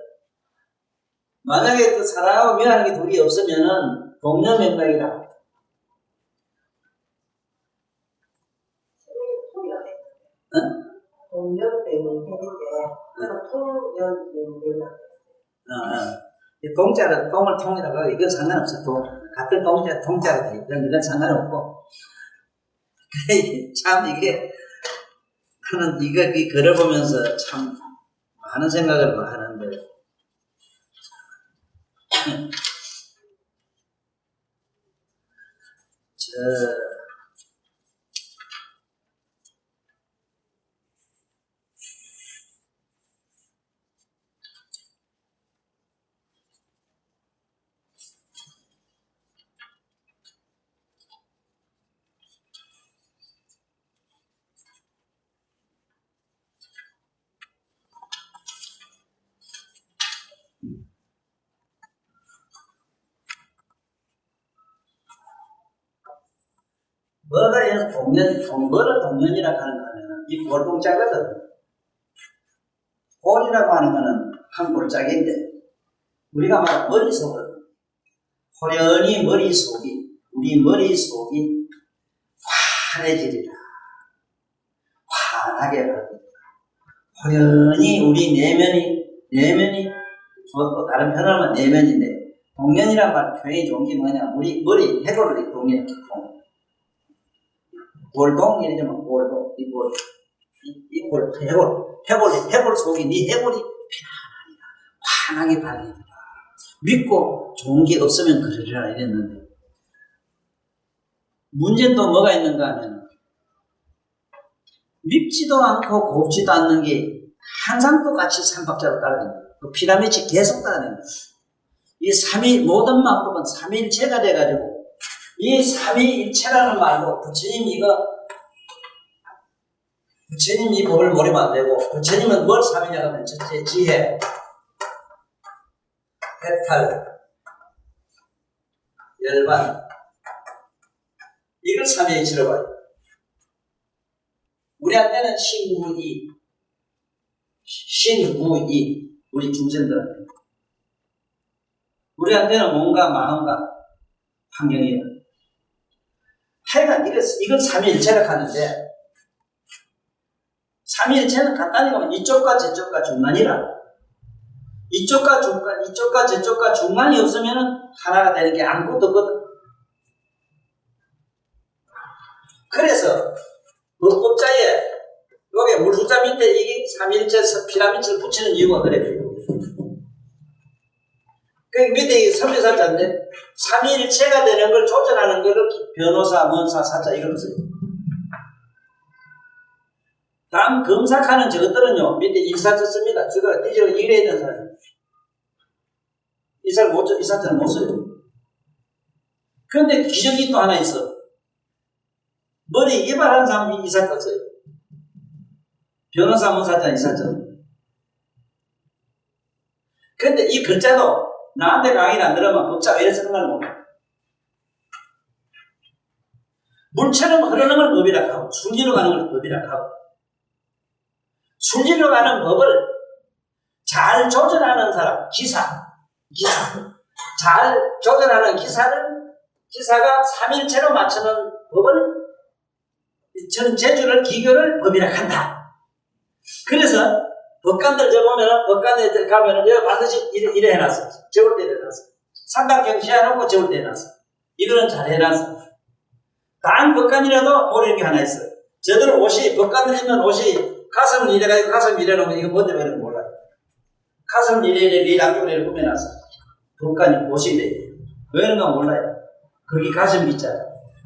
만약에 또 사랑하고 미워하는 게 둘이 없으면은 동료명락이라 동년 때문에 했는데 통년 때문에 동자를 동을 통이라고 이건 상관없어. 같은 동자가 돼. 이건 상관없고. 참 이게 나는 이거 이 글을 보면서 참 많은 생각을 하는데 뭐가 여기서 뭐를 동년이라고 하는가 하면 이 골동자거든. 골이라고 하는 거는 한 골짜기인데 우리가 말한 머릿속을 호련히 우리 머릿속이 환해지리라. 환하게 바랍니다. 호련히 우리 내면이 또 다른 표현을 하면 내면인데 동년이란 말 표현이 좋은 게 뭐냐 우리 머리 해골을 동년 골동 이러면 골동 이골 해골 속이 네 해골이 편안하리라 환하게 밝으리라 믿고 좋은 게 없으면 그러리라 이랬는데 문제는 또 뭐가 있는가 하면 밉지도 않고 곱지도 않는 게 항상 똑같이 삼박자로 따라다닙니다. 그 피라미드 계속 따라다닙니다. 이 모든 만법은 삼위일체가 돼가지고 이 삼위일체라는 말도 부처님 이 법을 모르면 안 되고 부처님은 뭘 삼위냐고 하면 첫째 지혜, 해탈, 열반 이걸 삼위일체로 봐요. 우리한테는 신구이 우리 중생들한테 우리한테는 몸과 마음과 환경이다. 하여간 이건 삼위일체라고 하는데 삼위일체는 간단히 보면 이쪽과 저쪽과 중간이라 이쪽과 저쪽과 중간이 없으면 하나가 되는 게 아무것도 없거든. 그래서 법자에 여기 물숫자 밑에 이게 삼위일체 피라미드를 붙이는 이유가 그래요. 그 밑에 이게 삼위사자인데 삼위일체가 되는 걸 조절하는 거를 변호사, 원사, 사자 이런 거 써요. 다음 검사하는 저것들은요 밑에 일사자 씁니다. 저거 뒤져서 일해야 되는 사람 일사자는 못 써요. 그런데 기적이 또 하나 있어. 머리 개발하는 사람이 일사자 써요. 변호사, 원사자, 일사자. 그런데 이 글자도 나한테 강의를 안 들으면 법자 왜 이래서 그런 걸 몰라. 물처럼 흐르는 걸 법이라고 하고 순리로 가는 걸 법이라고 하고 순리로 가는 법을 잘 조절하는 사람, 기사 잘 조절하는 기사가 삼일체로 맞추는 법을 저는 제주를 기교를 법이라고 한다. 그래서 법관들 보면은 법관들 가면은 여기 반드시 이래 해놨어. 저울 때 해놨어. 삼각형 시해놓고 저울 때 해놨어. 이거는 잘 해놨어. 단 법관이라도 모르는 게 하나 있어. 저들 옷이, 법관들이면 옷이 가슴을 이래가지고 가슴 이래놓으면 이거 뭔데 왜 몰라요. 가슴을 이래 양쪽으로 이렇게 꾸며놨어. 법관이 옷이 돼. 왜 그런가 몰라요. 그게 가슴 비자야.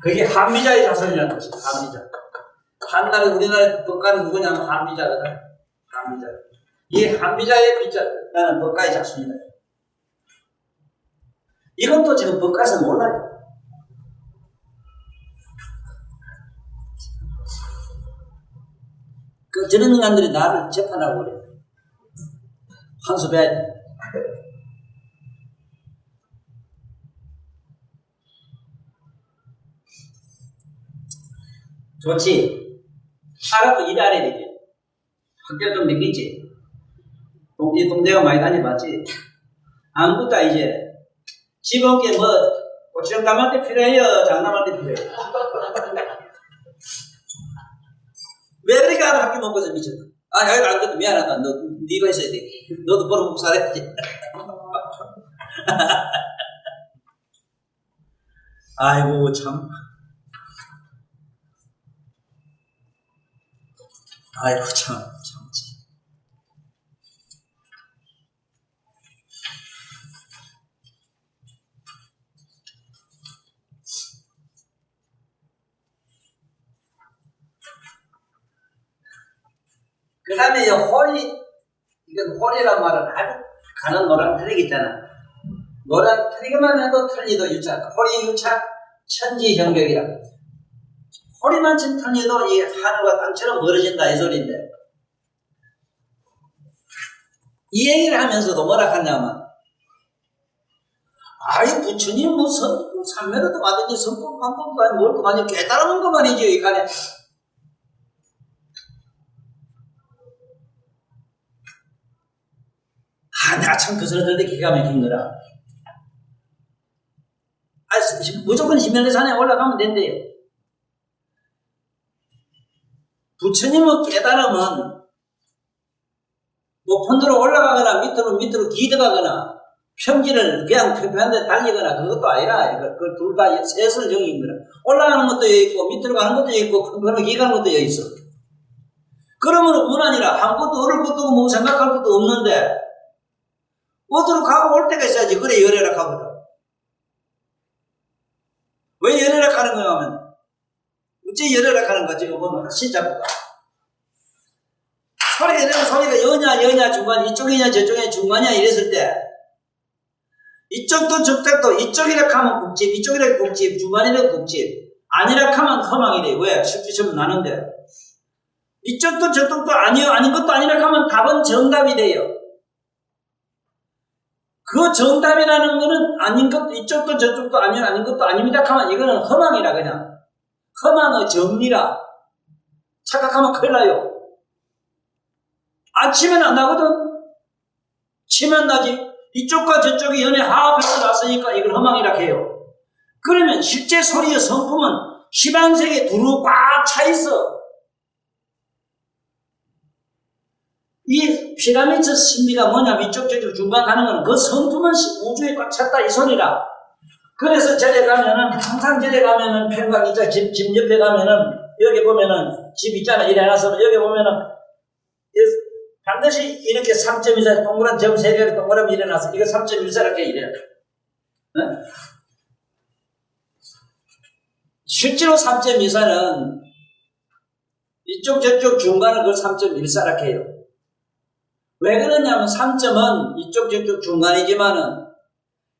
그게 한비자의 자손이라는 것이야. 한비자. 한나라 우리나라 법관은 누구냐면 한비자거든. 한비자. 이 한비자의 비자, 나는 법가의 자손이다. 이것도 지금 법가에서 몰라요. 저런 인간들이 나를 재판하고 그래. 한수 배야 돼. 좋지. 살아도 일 안 해야 되지. 학교 좀 느끼지. 동대가 많이 다녀봤지. 아무것도 이제 집 없게 뭐 고추장 담을 때 필요해요. 장담할 때 필요해요. 왜 그렇게 하는 학교 먹고서 미쳤다. 아, 여기 안 돼도 미안하다. 네가 있어야 돼. 너도 벌어먹고 살아야지. 아이고 참. 아이고 참. 그 다음에 이건 홀이란 말은 아주 가는 노랑 틀리기 있잖아. 노랑 틀리기만 해도 틀리도 유차. 홀이 유차, 천지형벽이라. 홀이만 틀리도 이 하늘과 땅처럼 멀어진다 이 소리인데. 이 얘기를 하면서도 뭐라 하냐면, 아이 부처님 무슨 삼매로도 가든지 선법 방법도 아니 뭘도 아니 깨달은 것만이죠 이 간에. 내가 참 그 소리 들을 때 기가 막힌 거라. 무조건 히말라야산에 올라가면 된대요. 부처님의 깨달음은 높은 데로 올라가거나 밑으로 기대가거나 평지를 그냥 평평한데 달리거나 그것도 아니라 그 둘 다 세설정인 거라. 올라가는 것도 여기 있고 밑으로 가는 것도 여기 있고 평평하게 기가는 것도 여기 있어. 그러면 무난이라 한 것도 어릴 것도 뭐 생각할 것도 없는데 어디로 가고 올 때가 있어야지. 그래 열애락 하거든. 왜 열애락 하는 거야 하면 어째 열애락 하는 거지? 이거는 확실히 잡고 가. 소리가 이러면 소리가 여냐 중간 이쪽이냐 저쪽이냐 중간이냐 이랬을 때 이쪽도 저쪽도 이쪽이라 하면 국집 이쪽이라 국집 중간이라 국집 아니라 하면 허망이래. 왜? 실주시면 나는데 이쪽도 저쪽도 아닌 것도 아니라 하면 답은 정답이 돼요. 그 정답이라는 거는 아닌 것도 이쪽도 저쪽도 아닌 것도 아닙니다 하면 이거는 허망이라 그냥 허망의 정리라 착각하면 큰일 나요. 안 치면 안 나거든. 치면 나지. 이쪽과 저쪽이 연애 화합해서 났으니까 이걸 허망이라 해요. 그러면 실제 소리의 성품은 시방색에 두루 꽉 차 있어. 이 피라미드 신비가 뭐냐면 이쪽 저쪽 중간 가는 거는 그 성품은 우주에 꽉 찼다 이 소리라. 그래서 절에 가면은 항상 절에 가면은 평강 있자 집 옆에 가면은 여기 보면은 집 있잖아 이래 놨으면 여기 보면은 반드시 이렇게 3.14 동그란 점 3개를 동그라미 일어나서 이거 3.14 이렇게 이래. 네? 실제로 3.24는 이쪽 저쪽 중간을 그 3.14라 해요. 왜 그러냐면 3점은 이쪽 저쪽 중간이지만은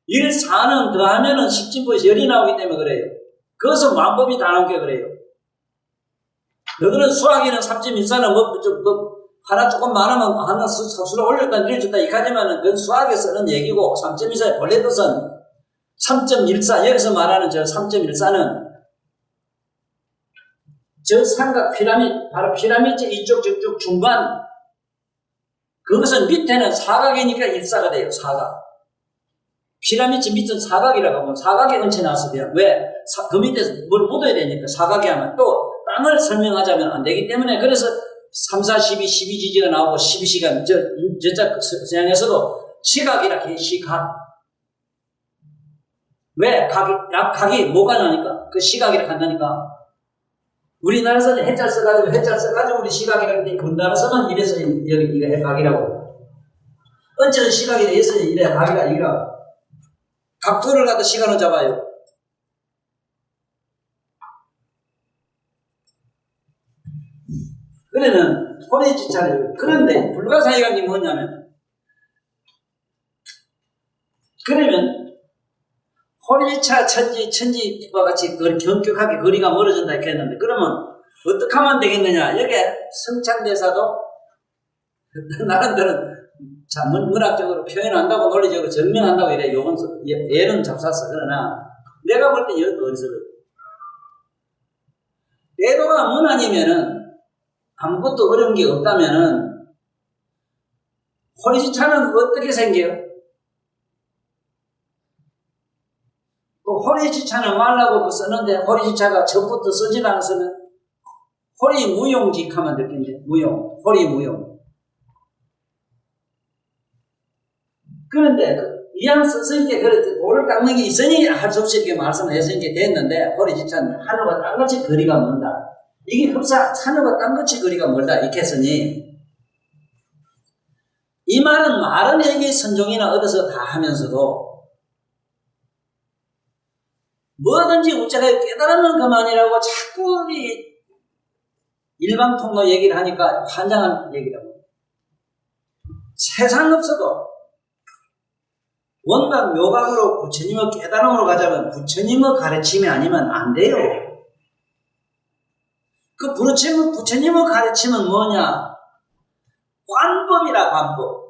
1, 4는 더하면은 10진보에서 열이 나오기 때문에 그래요. 그것은 만법이 다 나온 게 그래요. 너희는 수학에는 3.14는 하나 조금 많으면 하나 수를 올렸다 내려줬다 이까지만은 그건 수학에 쓰는 얘기고 3.14의 본래 뜻은 3.14 여기서 말하는 저 3.14는 저 삼각 피라미드 바로 피라미드 이쪽 저쪽 중간 그것은 밑에는 사각이니까 일사가 돼요. 사각. 피라미드 밑은 사각이라고 하면 사각에 얹혀 놨으면 왜? 그 밑에서 뭘 묻어야 되니까 사각이 하면 또 땅을 설명하자면 안 되기 때문에 그래서 3, 4, 12, 12지지가 나오고 12시간 저자 서양에서도 시각이라 해 시각. 왜? 각이 뭐가 나니까? 그 시각이라 한다니까. 우리나라에서는 해잘 써가지고 우리 시각이라고 했는데, 우리나라에서는 이래서 여기 이거 각이라고. 어쩌면 시각이 이래서 이래 각이라 이라. 각도를 갖다 시간을 잡아요. 그러면 호리지차를 그런데 불가사의가 뭐냐면 그러면 호리지차 천지와 같이 경격하게 거리가 멀어진다 이렇게 했는데 그러면 어떻게 하면 되겠느냐 여기에 성창대사도 나름대로 자 문학적으로 표현한다고 논리적으로 증명한다고 이래 요건 예는 잡쌌어. 그러나 내가 볼 때 이것도 어리석어요. 내도가 문 아니면은 아무것도 어려운 게 없다면은 호리지차는 어떻게 생겨요? 그 호리지차는 말라고 썼는데 호리지차가 처음부터 쓰지 않았으면 호리무용직 하면 될 텐데 무용, 호리무용. 그런데 이왕 썼으니까 그렇게 돌을 닦는 게 있으니 할 수 없이 이렇게 말씀을 했으니까 됐는데 호리지차는 하늘과 땅같이 거리가 먼다. 이게 흡사 하늘과 땅같이 거리가 멀다 이렇게 했으니 이 말은 얘기 선종이나 얻어서 다 하면서도 뭐든지 우째가 깨달으면 그만이라고 자꾸 일방통로 얘기를 하니까 환장한 얘기라고. 세상 없어도 원각 묘각으로 부처님의 깨달음으로 가자면 부처님의 가르침이 아니면 안 돼요. 그 부처님의 가르침은 뭐냐? 관법이라 관법.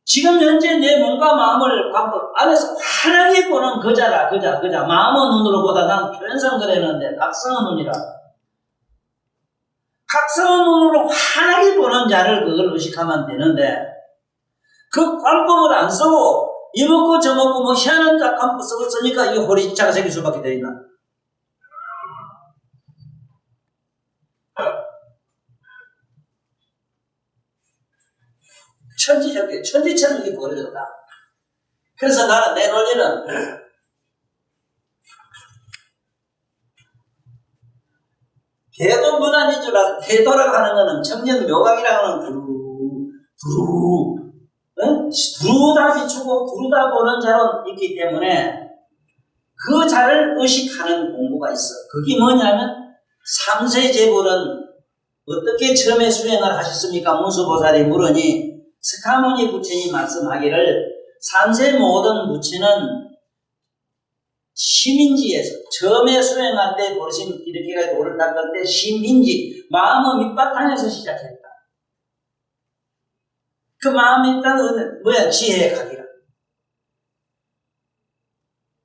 지금 현재 내 몸과 마음을 관법 안에서 환하게 보는 그자라 그자. 마음의 눈으로 보다 난 표현상 그랬는데 각성의 눈이라. 각성의 눈으로 환하게 보는 자를 그걸 의식하면 되는데 그 관법을 안 쓰고 이먹고 저먹고 뭐 희한한 관법 쓰니까 이 호리지차가 생길 수밖에 돼 있나? 천지처럼 이게 벌어졌다. 그래서 나는 내 논리는 대도문안인 줄 알아. 대도라고 하는 거는 청년 묘각이라고 하는 두루다 비추고 두루다 보는 자로 있기 때문에 그 자를 의식하는 공부가 있어. 그게 뭐냐면 삼세제불은 어떻게 처음에 수행을 하셨습니까? 문수보살이 물으니 스카모니 부처님이 말씀하기를 삼세 모든 부처는 심인지에서 처음에 수행할 때 버릇이 이렇게 돌을 닦을 때 심인지 마음의 밑바탕에서 시작했다. 그 마음의 밑바탕은 뭐야? 지혜의 각이라.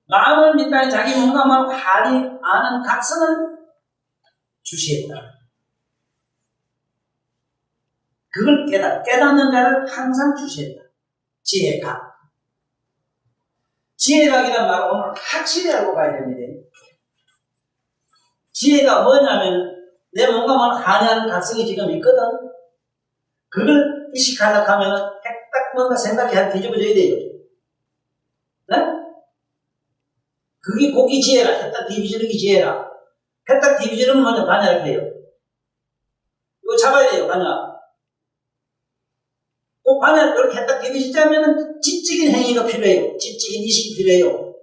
마음을 밑바탕에 자기 뭔가 막 har이 아는 각성을 주시했다. 그걸 깨닫는 자를 항상 주시했다. 지혜의 각. 지혜의 각이란 말을 오늘 확실히 알고 가야 됩니다. 지혜가 뭐냐면 내 뭔가 막 한해하는 각성이 지금 있거든. 그걸 의식하려고 하면 딱 뭔가 생각이 한 뒤집어져야 돼요. 네? 그게 고기 지혜라. 해딱 뒤집어지는 게 지혜라. 해딱 뒤집어지는 건 먼저 반야를 해요. 이거 잡아야 돼요, 반야. 꼭 반야를 그렇게 해딱 뒤집어지자면 지적인 행위가 필요해요. 지적인 이식이 필요해요.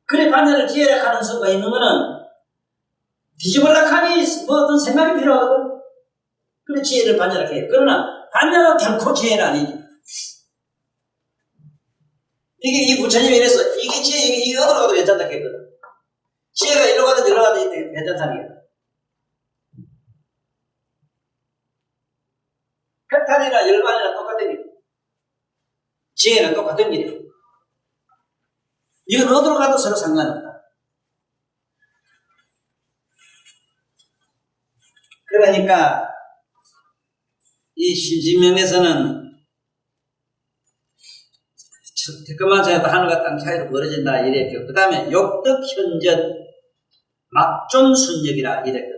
그래, 반야를 지혜라 하는 수가 있는 거는 뒤집으려고 하니 뭐 어떤 생각이 필요하거든. 그래, 지혜를 반야라 해요. 그러나 반야가 결코 지혜는 아니지. 이 부처님이 이래서 이게 지혜, 이게 어디로 가도 괜찮다 했거든. 지혜가 이리로 가도 저리로 가도 괜찮다는 게. 패탄이나 열반이나 똑같은 길. 지혜는 똑같은 길이에요. 이건 어디로 가도 서로 상관없다. 그러니까 이 심신명에서는 그만 생각도 하늘과 땅 차이로 벌어진다 이랬죠. 그 다음에 욕덕 현전 막존 순역이라 이랬거든.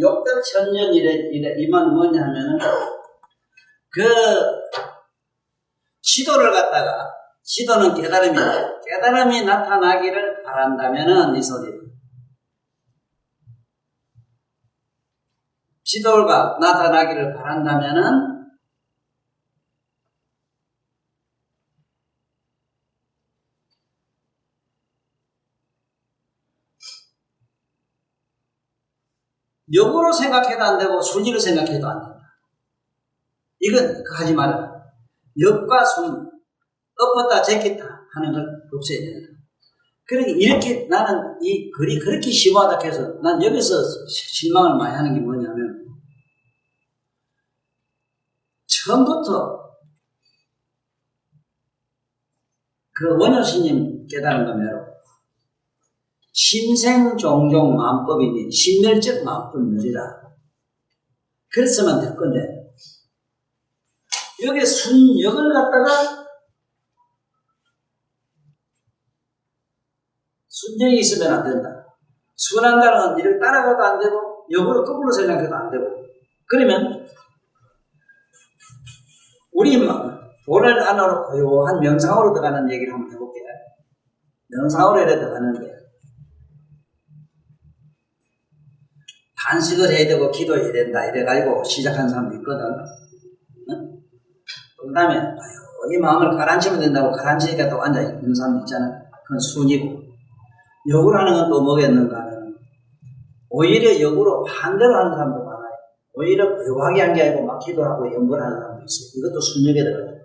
역덕 천년 이만 뭐냐 하면은, 지도를 갖다가, 지도는 깨달음이다. 깨달음이 나타나기를 바란다면은, 이 소리. 지도가 나타나기를 바란다면은, 역으로 생각해도 안 되고 순리로 생각해도 안 된다. 이건 하지 말아라. 역과 순, 엎었다 제꼈다 하는 걸 없애야 된다. 그러니까 이렇게 나는 이 글이 그렇게 심하다 해서 난 여기서 실망을 많이 하는 게 뭐냐면, 처음부터 그 원효스님 깨달은 거면 심생종종 만법이니 심멸적 만법멸이라 그랬으면 될 건데, 여기 순역을 갖다가 순역이 있으면 안 된다. 순한다는 건 이렇게 따라가도 안 되고 역으로 거꾸로 생각해도 안 되고, 그러면 우리 오늘 안으로 고요한 명상으로 들어가는 얘기를 한번 해볼게요. 명상으로 이래 들어가는데, 단식을 해야 되고 기도해야 된다 이래가지고 시작한 사람도 있거든. 응? 그 다음에 이 마음을 가라앉히면 된다고 가라앉히니까 또 앉아있는 사람도 있잖아. 그건 순이고, 역으로 하는 건 또 뭐겠는가 하면 오히려 역으로 반대로 하는 사람도 많아요. 오히려 고요하게 한 게 아니고 막 기도하고 연구를 하는 사람도 있어요. 이것도 순역에 들어가요.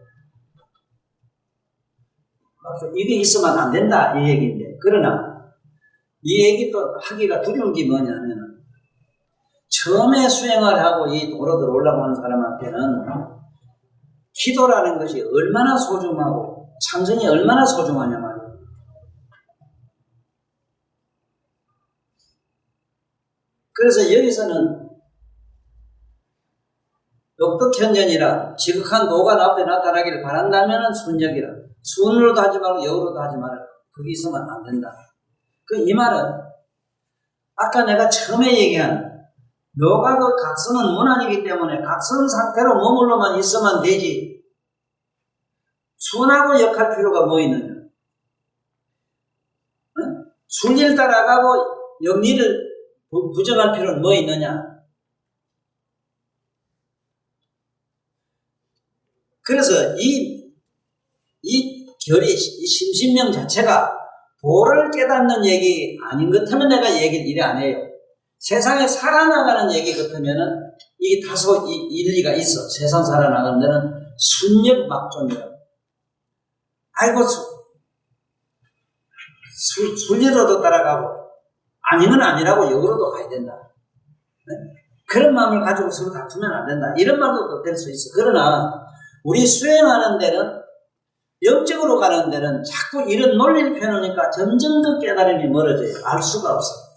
이게 있으면 안 된다 이 얘기인데, 그러나 이 얘기 또 하기가 두려운 게 뭐냐면, 처음에 수행을 하고 이 도로 들어오려고 하는 사람한테는 기도라는 것이 얼마나 소중하고 참선이 얼마나 소중하냐 말이에요. 그래서 여기서는 역덕현전이라 지극한 도가 앞에 나타나기를 바란다면 순역이라, 순으로도 하지 말고 역으로도 하지 말아라. 그게 있으면 안 된다. 이 말은 아까 내가 처음에 얘기한 너가 그 각성은 원한이기 때문에 각성 상태로 머물러만 있으면 되지, 순하고 역할 필요가 뭐 있느냐? 응? 순리를 따라가고 역리를 부정할 필요는 뭐 있느냐? 그래서 이 결이, 이 심신명 자체가 도를 깨닫는 얘기 아닌 것 같으면 내가 얘기를 이래 안 해요. 세상에 살아나가는 얘기 같으면은 이게 다소 일리가 있어. 세상 살아나가는 데는 순역막존이라고. 아이고, 순리로도 따라가고, 아니면 아니라고 역으로도 가야 된다. 네? 그런 마음을 가지고 서로 다투면 안 된다. 이런 말도 될 수 있어. 그러나, 우리 수행하는 데는, 영적으로 가는 데는 자꾸 이런 논리를 펴놓으니까 점점 더 깨달음이 멀어져요. 알 수가 없어.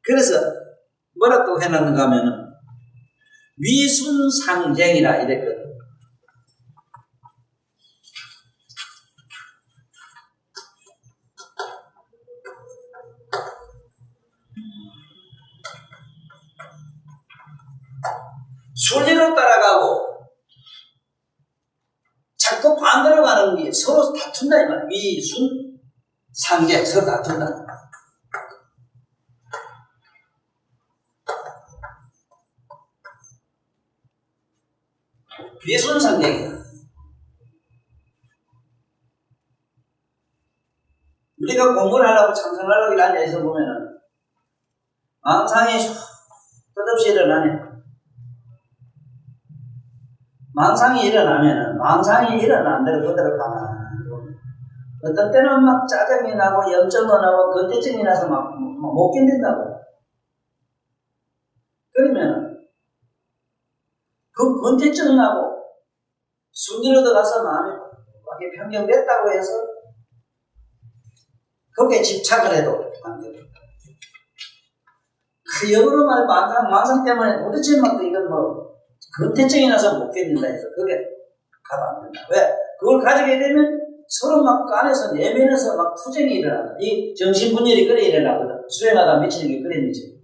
그래서 뭐라 또 해놨는가 하면은 위순상쟁이라 이랬거든. 순리로 따라가고 자꾸 반대로 가는 게 서로 다툰다 이 말이야. 위순상쟁, 서로 다툰다. 위순상쟁이다. 우리가 공부를 하려고 참선하려고 앉아있어 보면은 망상이 끝없이 일어나네. 망상이 일어나면은 망상이 일어난 대로 그대로 가만히 어떤 때는 막 짜증이 나고 염증도 나고 건대증이 나서 막 못 견딘다고. 그러면은 그 건대증 나고 순리로 들어가서 마음이 평정됐다고 해서 거기에 집착을 해도 안 돼요. 그 역으로 말 망상 때문에 도대체 막 이건 뭐 건태증이 나서 못 견딘다 해서 그게 가도 안 된다. 왜? 그걸 가지게 되면 서로 막 안에서 내면에서 막 투쟁이 일어난다. 이 정신분열이 그래 일어나거든. 수행하다 미치는 게 그래 미치.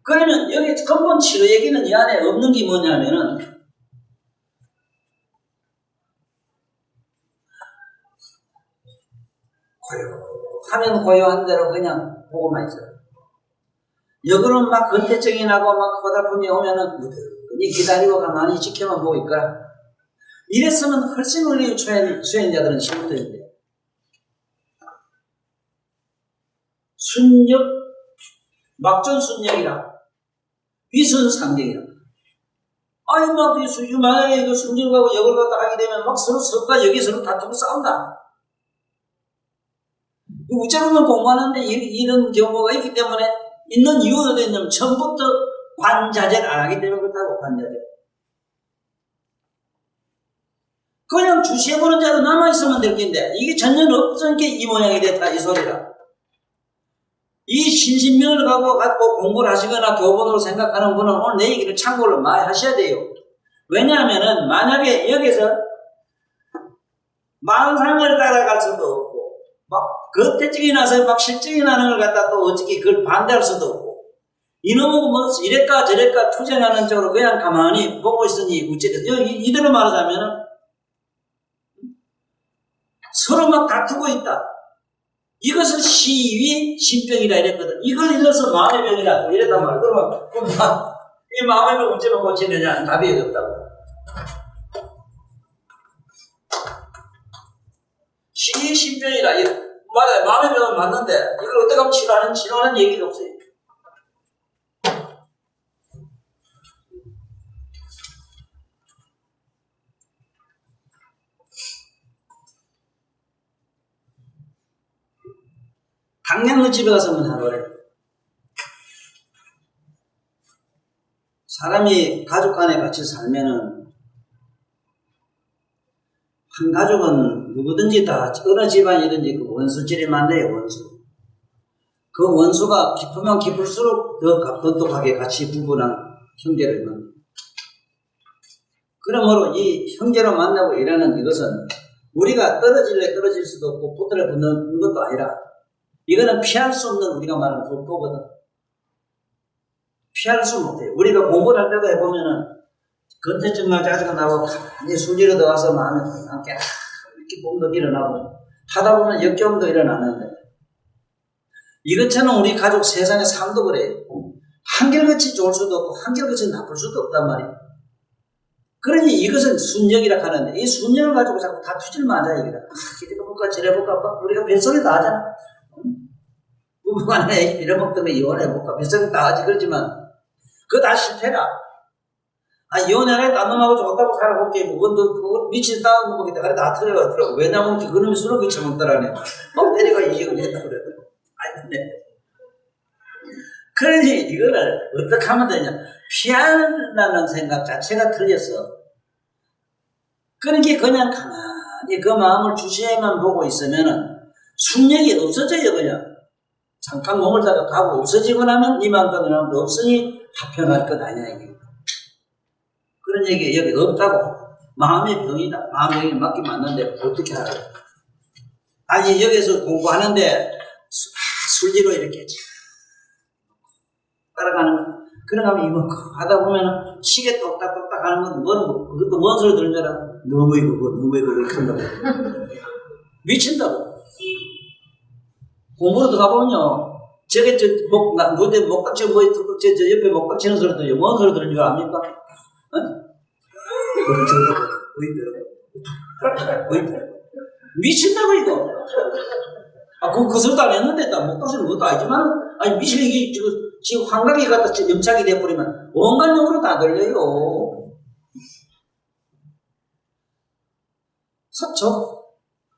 그러면 여기 근본 치료 얘기는 이 안에 없는 게 뭐냐면은 고요하면 고요한 대로 그냥 보고만 있어요. 역으로는 막 근태증이 나고 막 고달픔이 오면은 무던히 기다리고 가만히 지켜만 보고 있거라. 이랬으면 훨씬 우리 수행자들은 시부터인데 순역, 막존순역이라 위순상경이라. 아니 막 만약에 이거 순역하고 역을 갖다 하게 되면 막 서로 서가 여기 서로 다투고 싸운다. 우체국은 공부하는데 이런 경우가 있기 때문에 있는 이유가 어디냐면 처음부터 관자재를 안 하기 때문에 그렇다고. 관자재 그냥 주시해보는 자도 남아있으면 될 텐데 이게 전혀 없으니까 이 모양이 됐다 이 소리라. 이 신신명을 갖고 공부를 하시거나 교본으로 생각하는 분은 오늘 내 얘기를 참고를 많이 하셔야 돼요. 왜냐하면은 만약에 여기서 망상을 따라갈 수도 없고 막 겉대증이 나서 막 실증이 나는 걸 갖다 또 어떻게 그걸 반대할 수도 없고 이놈은 뭐 이랬까 저랬까 투쟁하는 쪽으로 그냥 가만히 보고 있으니 우째서 이대로 말하자면은 서로 막 다투고 있다. 이것을 시위 신병이라 이랬거든. 이걸 일러서 마음의 병이라 이랬단 말이야. 그러면 이 마음의 병 어쩌면 고치느냐 답이 없다고. 시위 신병이라 맞아요. 마음의 병은 맞는데 이걸 어떻게 하면 치료하는 얘기가 없어요. 당장 너 집에 가서 한번 하라래. 사람이 가족 간에 같이 살면은 한 가족은 누구든지 다 어느 집안이든지 그 원수질이 많대요. 원수. 그 원수가 깊으면 깊을수록 더 돈독하게 같이 부부랑 형제를 만나. 그러므로 이 형제로 만나고 일하는 이것은 우리가 떨어질 수도 없고 붙들어 붙는 것도 아니라 이거는 피할 수 없는 우리가 말하는 불법거든. 피할 수 못해요. 우리가 공부를 할 때도 해보면은 근태증만 짜증가 나고 가만히 수지로 들어가서 마음이 함께 이렇게 몸도 일어나고 하다 보면 역경도 일어나는데 이것처럼 우리 가족 세상의 삶도 그래요. 한결같이 좋을 수도 없고 한결같이 나쁠 수도 없단 말이에요. 그러니 이것은 순역이라 하는데 이 순역을 가지고 자꾸 다투질 마자 이거다. 이래 볼까 저래 볼까 우리가 뱃소리 다 하잖아. 부부간에 잃어먹던 거 이혼해볼까 뱃소리 다 하지. 그렇지만 그거 다 실패라. 이혼해라 딴 놈하고 좋다고 살아볼게. 그건 미친 따고 먹겠다. 그래 다 틀어가더라고. 왜냐면 그놈이 술을 미쳐먹더라네. 막 때리가 이익을 했다 그래도. 근데 그러니 이거를 어떻게 하면 되냐. 피하려는 생각 자체가 틀렸어. 그러니까 그냥 가만히 그 마음을 주시에만 보고 있으면은 순력이 없어져요. 그냥 잠깐 몸을 다가 가고 없어지고 나면 이만큼 사람도 없으니 합평할 것 아니야 이게. 그런 얘기 여기 없다고. 마음의 병이다. 마음의 병이 맞긴 맞는데 어떻게 하라. 아니 여기서 공부하는데 술리로 이렇게 따라가는 그러가면 이만큼 하다 보면은 시계 똑딱똑딱 하는 건 그것도 뭔 소리 들은 줄 알아? 너무 이거 이렇게 한다고. 미친다고. 공부로 들어가보면요. 저게 목닥치고 저 옆에 목닥치는 소리 들어요. 뭔 소리 들은 줄 압니까? 미친다고 이거. 그 소리도 안 했는데 목닥치는 것도 아니지만 미친 이게 지금 환각이 갖다 염착이 돼버리면 온갖 놈으로 다 들려요.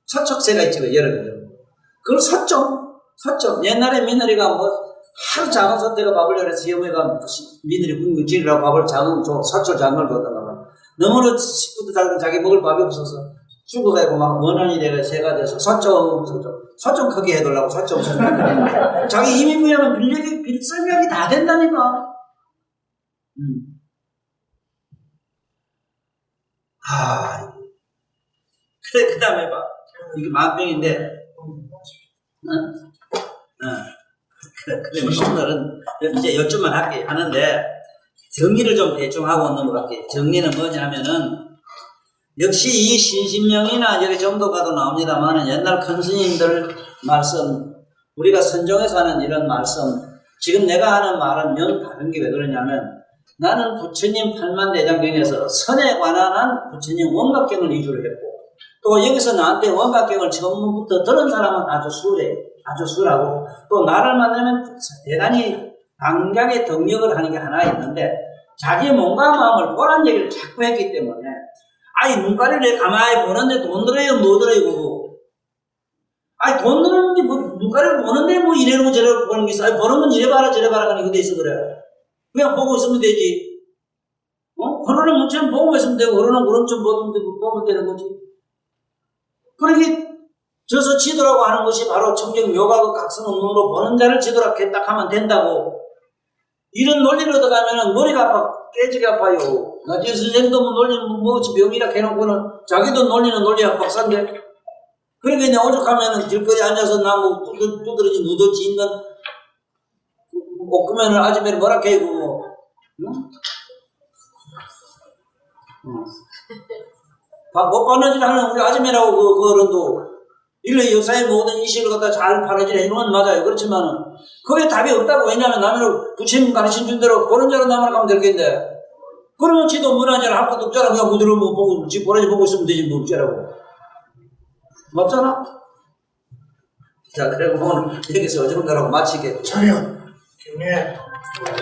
서촉새가 있죠, 여러분. 그걸 서쪽. 옛날에 며느리가 하루 작은 서태가 밥을 열어서 시어머니가 며느리 굶고 지으라고 밥을 서초 작은 걸 줬다가 너무나 식구들 자기 먹을 밥이 없어서 죽어가지고 막 원한이 돼가 새가 돼서 서쪽 크게 해달라고 서쪽. 자기 2인분이면 빌설명이 다 된다니까. 그래, 그 다음에 봐. 이게 만병인데, 그래, 오늘은 이제 요점만 할게 하는데, 정리를 좀 대충 하고 넘어갈게. 정리는 뭐냐면은, 역시 이 신신명이나 여기 정도가도 나옵니다만은 옛날 큰 스님들 말씀, 우리가 선종에서 하는 이런 말씀, 지금 내가 하는 말은 명 다른 게 왜 그러냐면, 나는 부처님 팔만대장경에서 선에 관한 한 부처님 원각경을 위주로 했고, 또 여기서 나한테 원각경을 처음부터 들은 사람은 아주 수래, 아주 수라고, 또 나를 만나면 대단히 강하게 덕력을 하는 게 하나 있는데, 자기 몸과 마음을 보란 얘기를 자꾸 했기 때문에, 아이, 눈가리를 가만히 보는데 돈 들어요, 뭐 들어요, 그거. 아이, 돈 들었는데, 뭐, 눈가리를 보는데 뭐 이래놓고 저래놓고 보는 게 있어. 아이, 보는 건 이래봐라, 저래봐라, 하는 게 있어, 그래. 그냥 보고 있으면 되지. 그러는 문처럼 보고 있으면 되고, 그러는 그런처럼 보면 되는 거지. 그렇게, 저서 지도라고 하는 것이 바로 청정 묘각의 각성의 눈으로 보는 자를 지도라고 딱 하면 된다고. 이런 논리를 얻어가면 머리가 아파, 깨지게 아파요. 나중에 선생님도 뭐 논리는 뭐 병이라 해놓고는 자기도 논리는 논리야 박사인데. 그러니까 이제 오죽하면은 길거리 앉아서 나무 두드러지 누더지 있는 옥구면을 아줌매를 뭐라 해고 뭐. 못 바느질 하는 우리 아줌매라고 그 어른도 인류 역사의 모든 인식을 갖다 잘 바느질 해주는 건 맞아요. 그렇지만은 그게 답이 없다고. 왜냐하면 남을 부처님 가르친 준 대로 보는 자로 남을 가면 될 텐데, 그러면 지도 문화자를 할 것도 없잖아. 그냥 그대로 뭐 보고 지 보라지 보고 있으면 되지 뭐 어쩌라고. 맞잖아. 자, 그리고 오늘 여기서 어정도라고 마치게. 차렷 경례